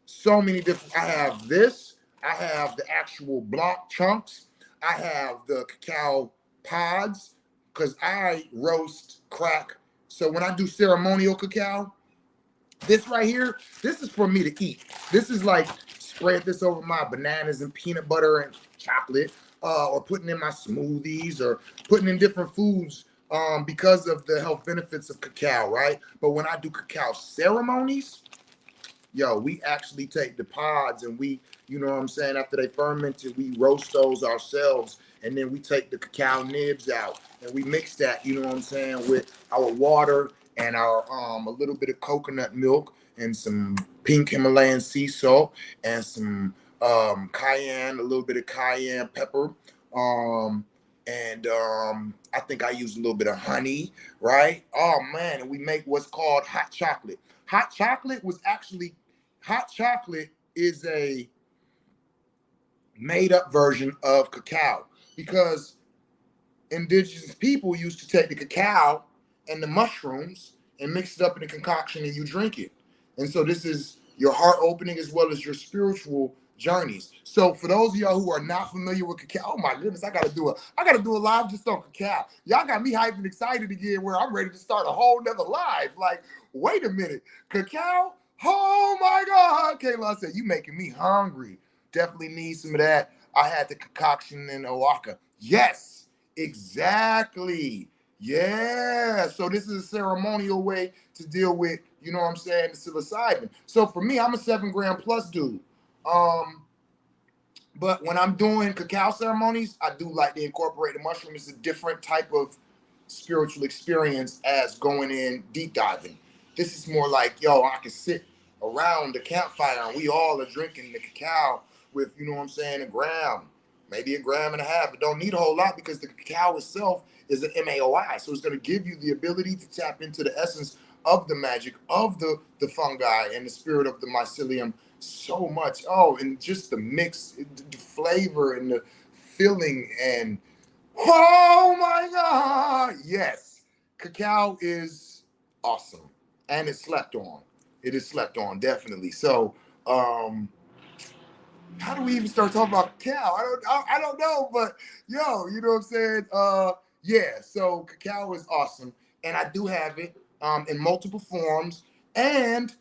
[SPEAKER 1] so many different. I have this. I have the actual block chunks. I have the cacao pods because I roast crack. So when I do ceremonial cacao, this right here, this is for me to eat. This is like spread this over my bananas and peanut butter and chocolate, or putting in my smoothies or putting in different foods because of the health benefits of cacao, right? But when I do cacao ceremonies, we actually take the pods and we, after they fermented, we roast those ourselves. And then we take the cacao nibs out and we mix that, with our water and our a little bit of coconut milk and some pink Himalayan sea salt and some cayenne, a little bit of cayenne pepper. I think I use a little bit of honey, right? Oh man, and we make what's called hot chocolate. Hot chocolate is a made up version of cacao because indigenous people used to take the cacao and the mushrooms and mix it up in a concoction and you drink it. And so this is your heart opening as well as your spiritual journeys. So for those of y'all who are not familiar with cacao, oh my goodness, I gotta do a live just on cacao. Y'all got me hyped and excited again where I'm ready to start a whole nother live. Like, wait a minute, cacao? Oh my God. Kayla said, you making me hungry. Definitely need some of that. I had the concoction in Oaxaca. Yes, exactly. Yeah. So this is a ceremonial way to deal with, you know what I'm saying, the psilocybin. So for me, I'm a 7 gram plus dude. Um, but when I'm doing cacao ceremonies, I do like to incorporate the mushroom. It's a different type of spiritual experience as going in deep diving. This is more like, yo, I can sit around the campfire and we all are drinking the cacao with, you know what I'm saying, a gram, maybe a gram and a half. It don't need a whole lot because the cacao itself is an MAOI. So it's going to give you the ability to tap into the essence of the magic of the fungi and the spirit of the mycelium so much. Oh, and just the mix, the flavor and the feeling, and oh my God, yes, cacao is awesome, and it's slept on. It is slept on, definitely. So, how do we even start talking about cacao? I don't know, but yo, you know what I'm saying? Yeah. So cacao is awesome, and I do have it in multiple forms, and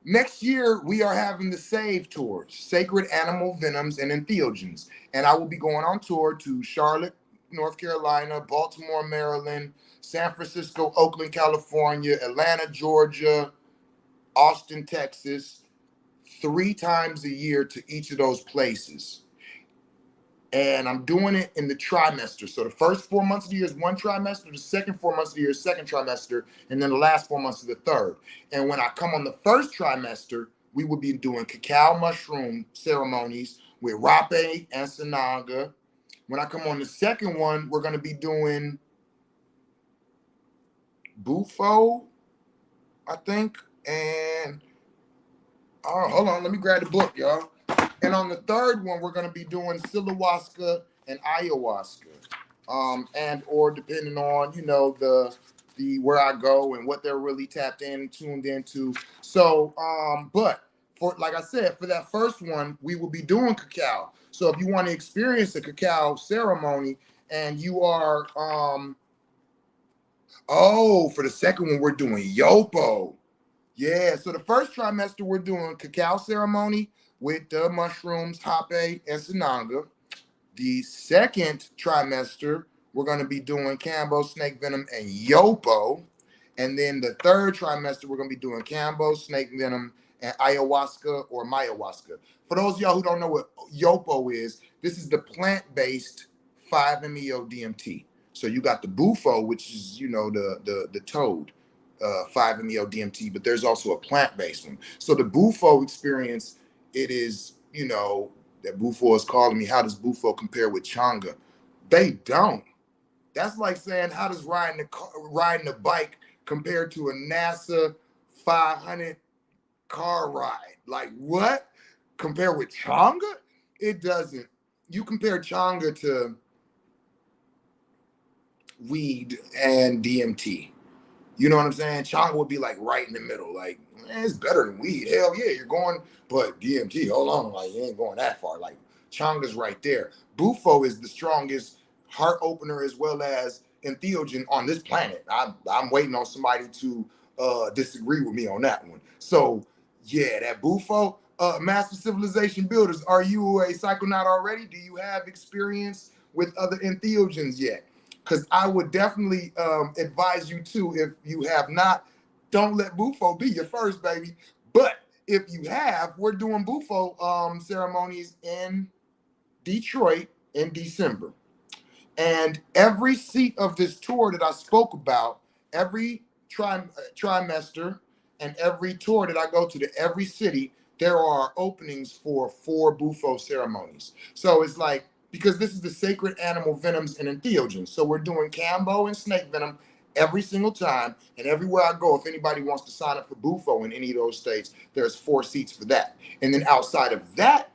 [SPEAKER 1] next year, we are having the SAVE tour, Sacred Animal Venoms and Entheogens. And I will be going on tour to Charlotte, North Carolina, Baltimore, Maryland, San Francisco, Oakland, California, Atlanta, Georgia, Austin, Texas, 3 times a year to each of those places. And I'm doing it in the trimester. So the first 4 months of the year is one trimester, the second 4 months of the year is second trimester, and then the last 4 months is the third. And when I come on the first trimester, we will be doing cacao mushroom ceremonies with rape and sananga. When I come on the second one, we're going to be doing bufo, I think. And oh, hold on, let me grab the book, y'all. And on the third one, we're going to be doing silhuasca and ayahuasca, and or depending on, you know, the where I go and what they're really tapped in, tuned into. So, but for, like I said, for that first one, we will be doing cacao. So if you want to experience a cacao ceremony and you are, oh, for the second one, we're doing yopo. Yeah, so the first trimester we're doing cacao ceremony with the mushrooms, hape, and sananga. The second trimester we're going to be doing cambo, snake venom, and yopo. And then the third trimester we're going to be doing cambo, snake venom, and ayahuasca or mayahuasca. For those of y'all who don't know what yopo is, this is the plant-based 5-MeO DMT. So you got the bufo, which is, you know, the toad, 5-MeO DMT, but there's also a plant-based one. So the bufo experience, it is, you know, that bufo is calling me. How does bufo compare with changa? They don't. That's like saying, how does riding a bike compared to a NASA 500 car ride? Like what? Compare with changa? It doesn't. You compare changa to weed and DMT. You know what I'm saying? Changa would be like right in the middle. Like, man, it's better than weed. Hell yeah, you're going, but DMT, hold on, like you ain't going that far. Like Changa's right there. Bufo is the strongest heart opener as well as entheogen on this planet. I'm waiting on somebody to disagree with me on that one. So yeah, that Bufo. Master Civilization Builders, are you a psychonaut already? Do you have experience with other entheogens yet? Because I would definitely advise you to, if you have not, don't let Bufo be your first, baby. But if you have, we're doing Bufo ceremonies in Detroit in December. And every seat of this tour that I spoke about, every trimester and every tour that I go to every city, there are openings for 4 Bufo ceremonies. So it's like, because this is the sacred animal venoms and entheogens. So we're doing cambo and snake venom every single time. And everywhere I go, if anybody wants to sign up for Bufo in any of those states, there's 4 seats for that. And then outside of that,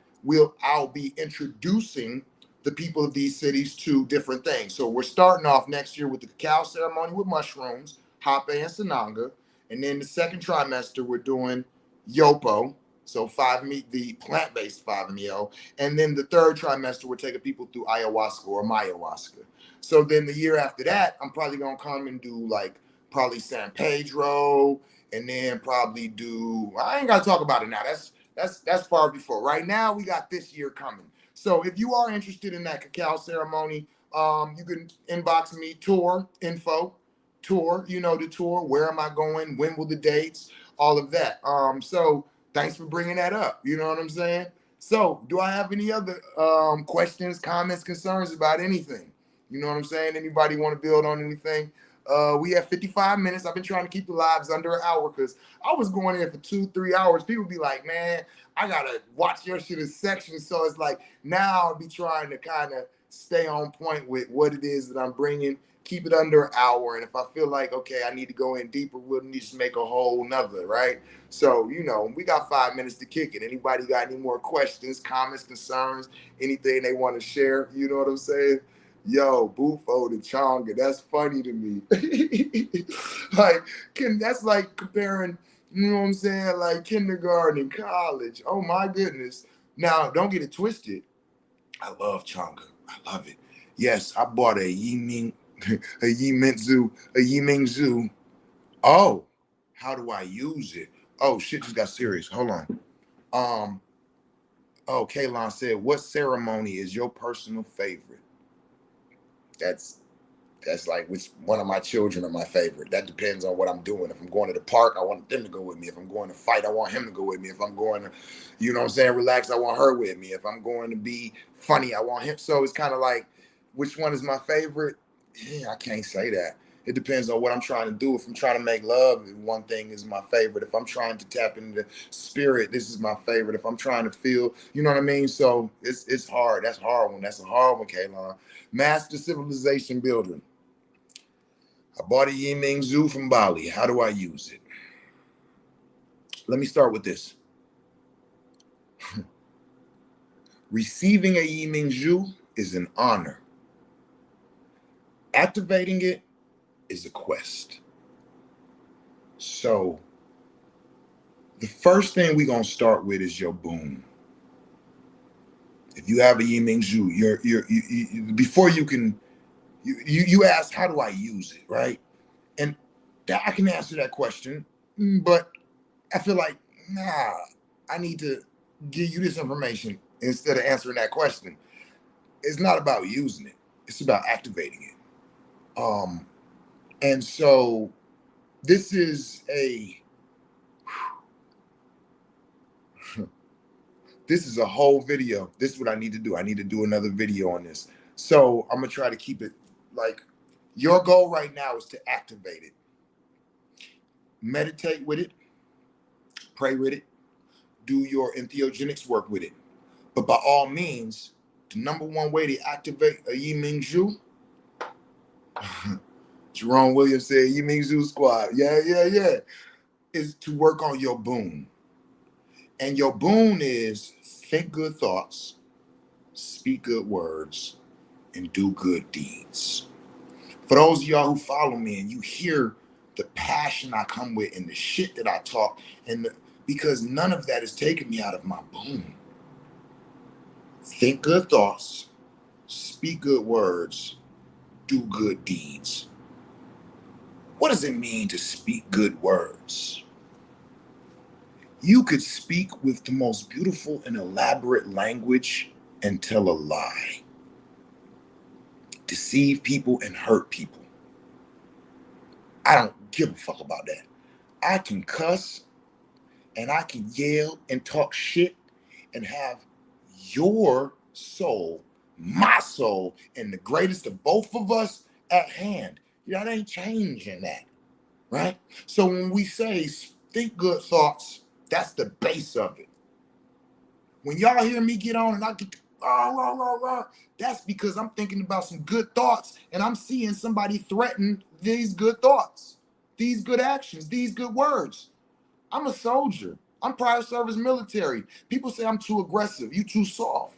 [SPEAKER 1] I'll be introducing the people of these cities to different things. So we're starting off next year with the cacao ceremony with mushrooms, hape and sananga. And then the second trimester, we're doing yopo. So the plant-based 5-MeO. And then the third trimester, we're taking people through ayahuasca or mayahuasca. So then the year after that, I'm probably going to come and do like probably San Pedro, and then probably do, I ain't got to talk about it now. That's far before. Right now, we got this year coming. So if you are interested in that cacao ceremony, you can inbox me, tour info, tour, you know, the tour, where am I going, when will the dates, all of that. So thanks for bringing that up. You know what I'm saying? So do I have any other questions, comments, concerns about anything? You know what I'm saying? Anybody want to build on anything? We have 55 minutes. I've been trying to keep the lives under an hour because I was going in for 2-3 hours. People be like, man, I gotta watch your shit in sections. So it's like now I'll be trying to kind of stay on point with what it is that I'm bringing, keep it under an hour. And if I feel like, okay, I need to go in deeper, we'll need to make a whole nother, right? So, you know, we got 5 minutes to kick it. Anybody got any more questions, comments, concerns, anything they want to share? You know what I'm saying? Yo, Bufo the Chonga, that's funny to me. Like, that's like comparing, you know what I'm saying, like kindergarten and college. Oh my goodness. Now, don't get it twisted. I love Chonga. I love it. Yes, I bought a Yiming, a Yimingzu. Oh, how do I use it? Oh, shit just got serious. Hold on. Oh, Kaylon said, what ceremony is your personal favorite? That's like which one of my children are my favorite. That depends on what I'm doing. If I'm going to the park, I want them to go with me. If I'm going to fight, I want him to go with me. If I'm going to, you know what I'm saying, relax, I want her with me. If I'm going to be funny, I want him. So it's kind of like, which one is my favorite? Yeah, I can't say that. It depends on what I'm trying to do. If I'm trying to make love, one thing is my favorite. If I'm trying to tap into the spirit, this is my favorite. If I'm trying to feel, you know what I mean? So it's hard. That's a hard one. That's a hard one, Kaylon. Master civilization building. I bought a Yiming Zoo from Bali. How do I use it? Let me start with this. Receiving a Yiming Zoo is an honor. Activating it is a quest. So the first thing we're going to start with is your boom. If you have a Yiming Zoo, before you can, you ask, how do I use it, right? And I can answer that question, but I feel like, nah, I need to give you this information instead of answering that question. It's not about using it. It's about activating it. And so this is a whole video. This is what I need to do. I need to do another video on this. So I'm gonna try to keep it like your goal right now is to activate it. Meditate with it, pray with it, do your entheogenics work with it. But by all means, the number one way to activate a Yiming Zhu, Jerome Williams said, Yiming Zhu squad, yeah, is to work on your boon. And your boon is think good thoughts, speak good words, and do good deeds. For those of y'all who follow me and you hear the passion I come with and the shit that I talk, because none of that is taking me out of my boon. Think good thoughts, speak good words, do good deeds. What does it mean to speak good words? You could speak with the most beautiful and elaborate language and tell a lie, deceive people and hurt people. I don't give a fuck about that. I can cuss and I can yell and talk shit and have your soul, my soul, and the greatest of both of us at hand. That ain't changing that, right? So when we say think good thoughts, that's the base of it. When y'all hear me get on and I get that's because I'm thinking about some good thoughts and I'm seeing somebody threaten these good thoughts, these good actions, these good words. I'm a soldier. I'm prior service military. People say I'm too aggressive. You too soft.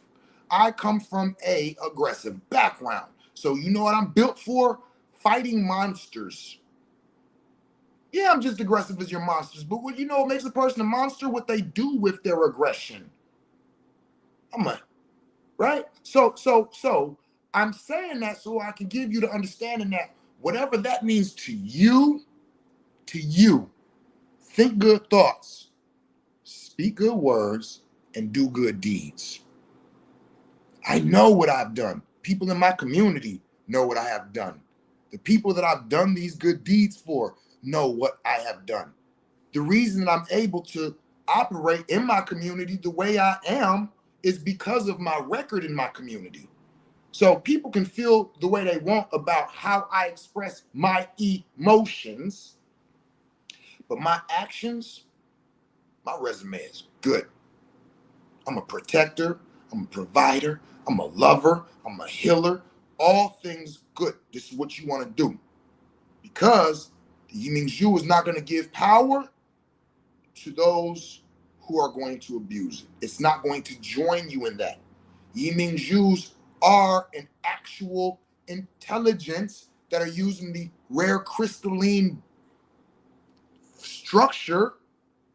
[SPEAKER 1] I come from a aggressive background. So you know what I'm built for? Fighting monsters. Yeah, I'm just aggressive as your monsters. But what makes a person a monster? What they do with their aggression. Right? So I'm saying that so I can give you the understanding that whatever that means to you, think good thoughts, speak good words, and do good deeds. I know what I've done. People in my community know what I have done. The people that I've done these good deeds for know what I have done. The reason that I'm able to operate in my community the way I am is because of my record in my community. So people can feel the way they want about how I express my emotions, but my actions, my resume is good. I'm a protector, I'm a provider, I'm a lover, I'm a healer, all things good. This is what you want to do. Because the Yiming Zhu is not going to give power to those who are going to abuse it. It's not going to join you in that. Yiming Zhus are an actual intelligence that are using the rare crystalline structure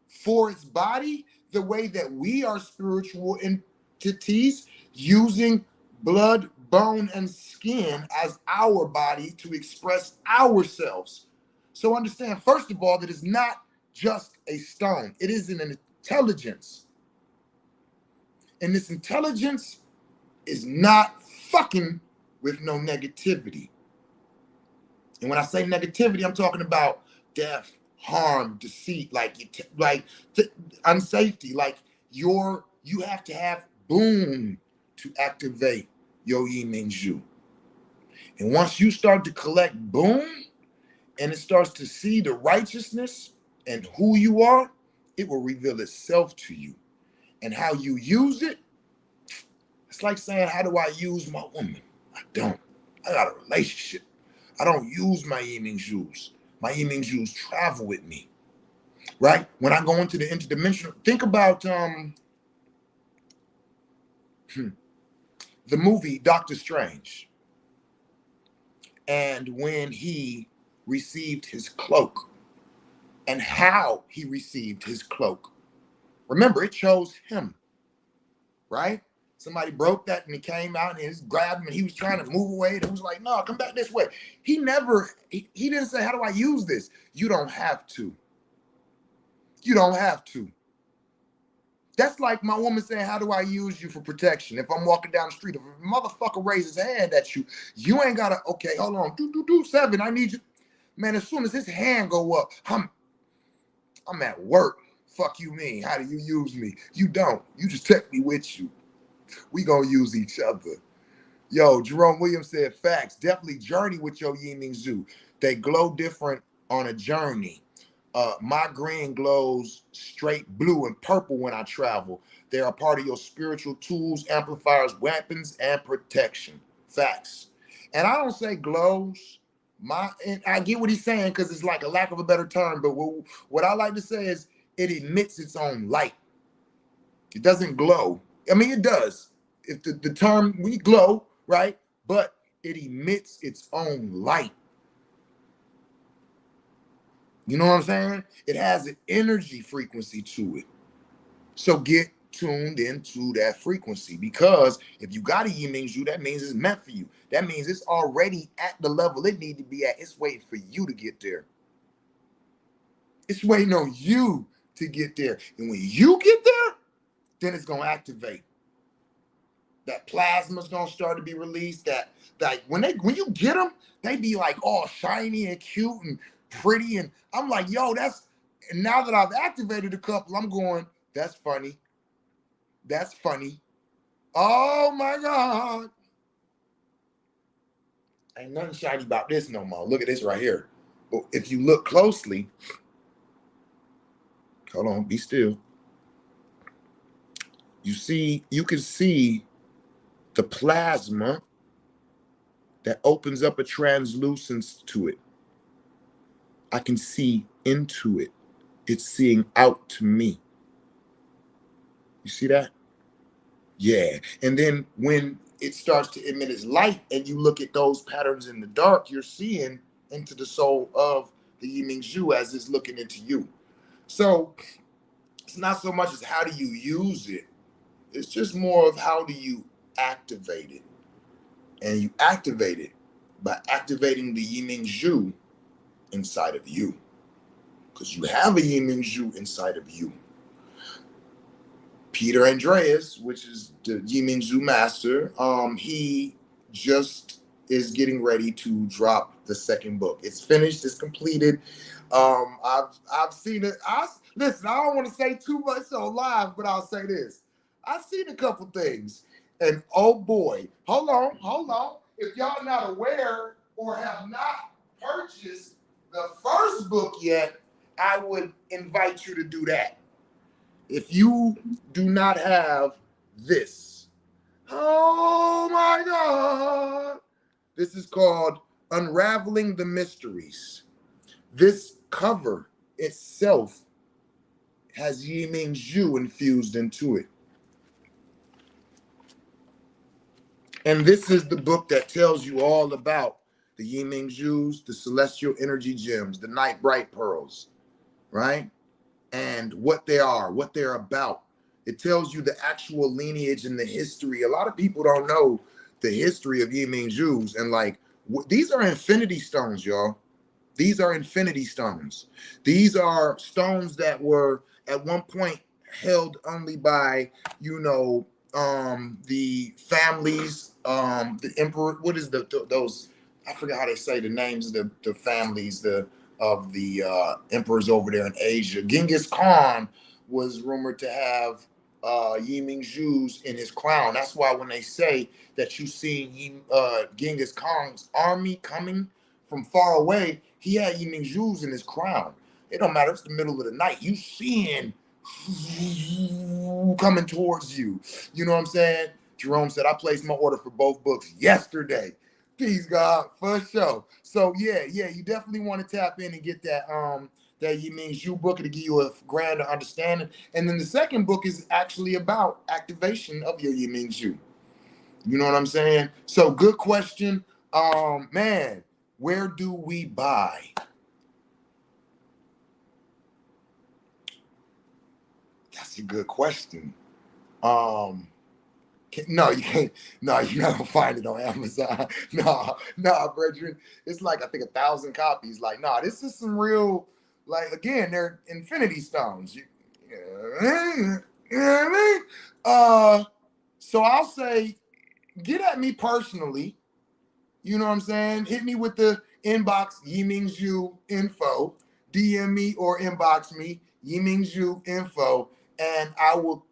[SPEAKER 1] for its body, the way that we are spiritual entities using blood, bone, and skin as our body to express ourselves. So understand, first of all, that it's not just a stone. It is an intelligence. And this intelligence is not fucking with no negativity. And when I say negativity, I'm talking about death, harm, deceit, unsafety. Like you have to have boom to activate your yin and zhu. And once you start to collect boom, and it starts to see the righteousness and who you are, it will reveal itself to you. And how you use it, it's like saying, how do I use my woman? I don't. I got a relationship. I don't use my Yiming Zhus. My Yiming Zhus travel with me, right? When I go into the interdimensional, think about the movie Doctor Strange, and when he received his cloak, and how he received his cloak. Remember, it chose him, right? Somebody broke that and he came out and he grabbed him and he was trying to move away. And it was like, no, come back this way. He didn't say, how do I use this? You don't have to. You don't have to. That's like my woman saying, how do I use you for protection? If I'm walking down the street, if a motherfucker raises his hand at you, you ain't gotta, okay, hold on, do, 7, I need you. Man, as soon as his hand go up, I'm at work. Fuck you mean? How do you use me? You don't. You just take me with you. We gonna use each other. Yo, Jerome Williams said facts. Definitely journey with your yin and zhu. They glow different on a journey. My green glows straight blue and purple when I travel. They are part of your spiritual tools, amplifiers, weapons, and protection. Facts. And I don't say glows. And I get what he's saying because it's like a lack of a better term. But what I like to say is it emits its own light. It doesn't glow. I mean, it does. If the term, we glow, right? But it emits its own light. You know what I'm saying? It has an energy frequency to it. So get tuned into that frequency, because if you got a Yiming Zhu, that means it's meant for you. That means it's already at the level it need to be at. It's waiting for you to get there. It's waiting on you to get there. And when you get there, then it's going to activate. That plasma's gonna start to be released. That like when you get them, they be like all shiny and cute and pretty. And I'm like, yo, and now that I've activated a couple, I'm going, that's funny. That's funny. Oh my God. Ain't nothing shiny about this no more. Look at this right here. But if you look closely, hold on, be still. You can see the plasma that opens up a translucence to it. I can see into it. It's seeing out to me. You see that? Yeah. And then when it starts to emit its light and you look at those patterns in the dark, you're seeing into the soul of the Yiming Zhu as it's looking into you. So it's not so much as how do you use it. It's just more of how do you activate it. And you activate it by activating the Yiming Zhu inside of you. Because you have a Yiming Zhu inside of you. Peter Andreas, which is the Yiming Zhu master, he just is getting ready to drop the second book. It's finished, it's completed. I've seen it. Listen, I don't want to say too much on live, but I'll say this. I've seen a couple things, and oh boy, hold on. If y'all not aware or have not purchased the first book yet, I would invite you to do that. If you do not have this, oh my God, this is called Unraveling the Mysteries. This cover itself has Yiming Zhu infused into it. And this is the book that tells you all about the Yiming Zhus, the celestial energy gems, the night bright pearls, right? And what they are, what they're about. It tells you the actual lineage and the history. A lot of people don't know the history of Yiming Zhus. And like, these are infinity stones, y'all. These are infinity stones. These are stones that were at one point held only by, you know, the families, the emperor. What is those? I forget how they say the names of the families of the emperors over there in Asia. Genghis Khan was rumored to have Yiming Zhus in his crown. That's why when they say that you see Genghis Khan's army coming from far away, he had Yiming Zhus in his crown. It don't matter. It's the middle of the night. You seeing coming towards you. You know what I'm saying? Jerome said, I placed my order for both books yesterday. Peace, God, for sure. So yeah, you definitely want to tap in and get that that Yiming Zhu book to give you a grander understanding. And then the second book is actually about activation of your Yiming Zhu. You know what I'm saying? So good question. Man, where do we buy? That's a good question. No, you can't. No, you're not gonna find it on Amazon. No, brethren. It's like I think 1,000 copies. Like, nah, this is some real. Like again, they're infinity stones. You know what I mean? So I'll say, get at me personally. You know what I'm saying? Hit me with the inbox Yiming Zhu info. DM me or inbox me Yiming Zhu info, and I will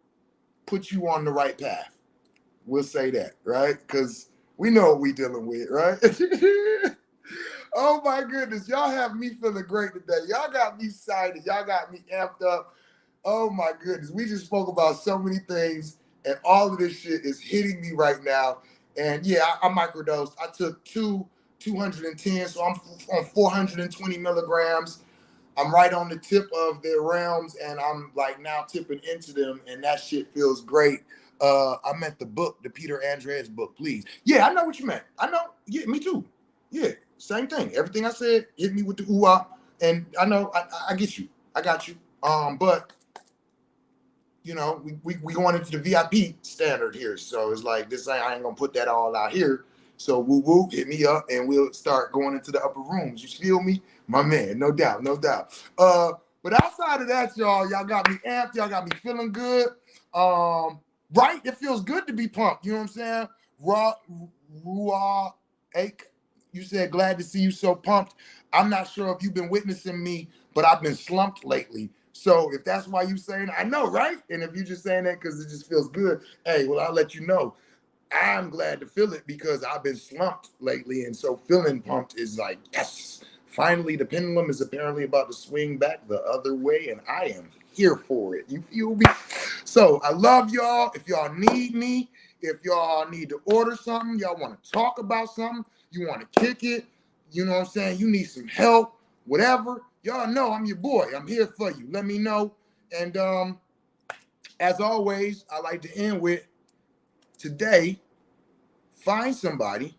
[SPEAKER 1] put you on the right path. We'll say that, right? Because we know what we're dealing with, right? Oh my goodness. Y'all have me feeling great today. Y'all got me excited. Y'all got me amped up. Oh my goodness. We just spoke about so many things, and all of this shit is hitting me right now. And yeah, I microdosed. I took 210, so I'm on 420 milligrams. I'm right on the tip of their realms, and I'm like now tipping into them, and that shit feels great. I meant the book, the Peter Andreas book, please. Yeah, I know what you meant. I know. Yeah, me too. Yeah, same thing. Everything I said, hit me with the ooh-ah, and I know I get you. I got you. But you know, we going into the VIP standard here, so it's like this. I ain't gonna put that all out here. So woo woo, hit me up, and we'll start going into the upper rooms. You feel me, my man? No doubt, no doubt. But outside of that, y'all got me amped. Y'all got me feeling good. Right? It feels good to be pumped. You know what I'm saying? Raw ache. You said glad to see you so pumped. I'm not sure if you've been witnessing me, but I've been slumped lately. So if that's why you saying, I know, right? And if you're just saying that because it just feels good, hey, well, I'll let you know. I'm glad to feel it because I've been slumped lately. And so feeling pumped is like, yes, finally the pendulum is apparently about to swing back the other way. And I am here for it. You feel me? So I love y'all. If y'all need me, if y'all need to order something, y'all want to talk about something, you want to kick it, you know what I'm saying? You need some help, whatever. Y'all know I'm your boy. I'm here for you. Let me know. And as always, I like to end with today, find somebody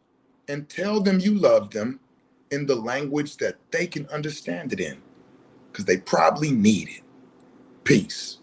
[SPEAKER 1] and tell them you love them in the language that they can understand it in, because they probably need it. Peace.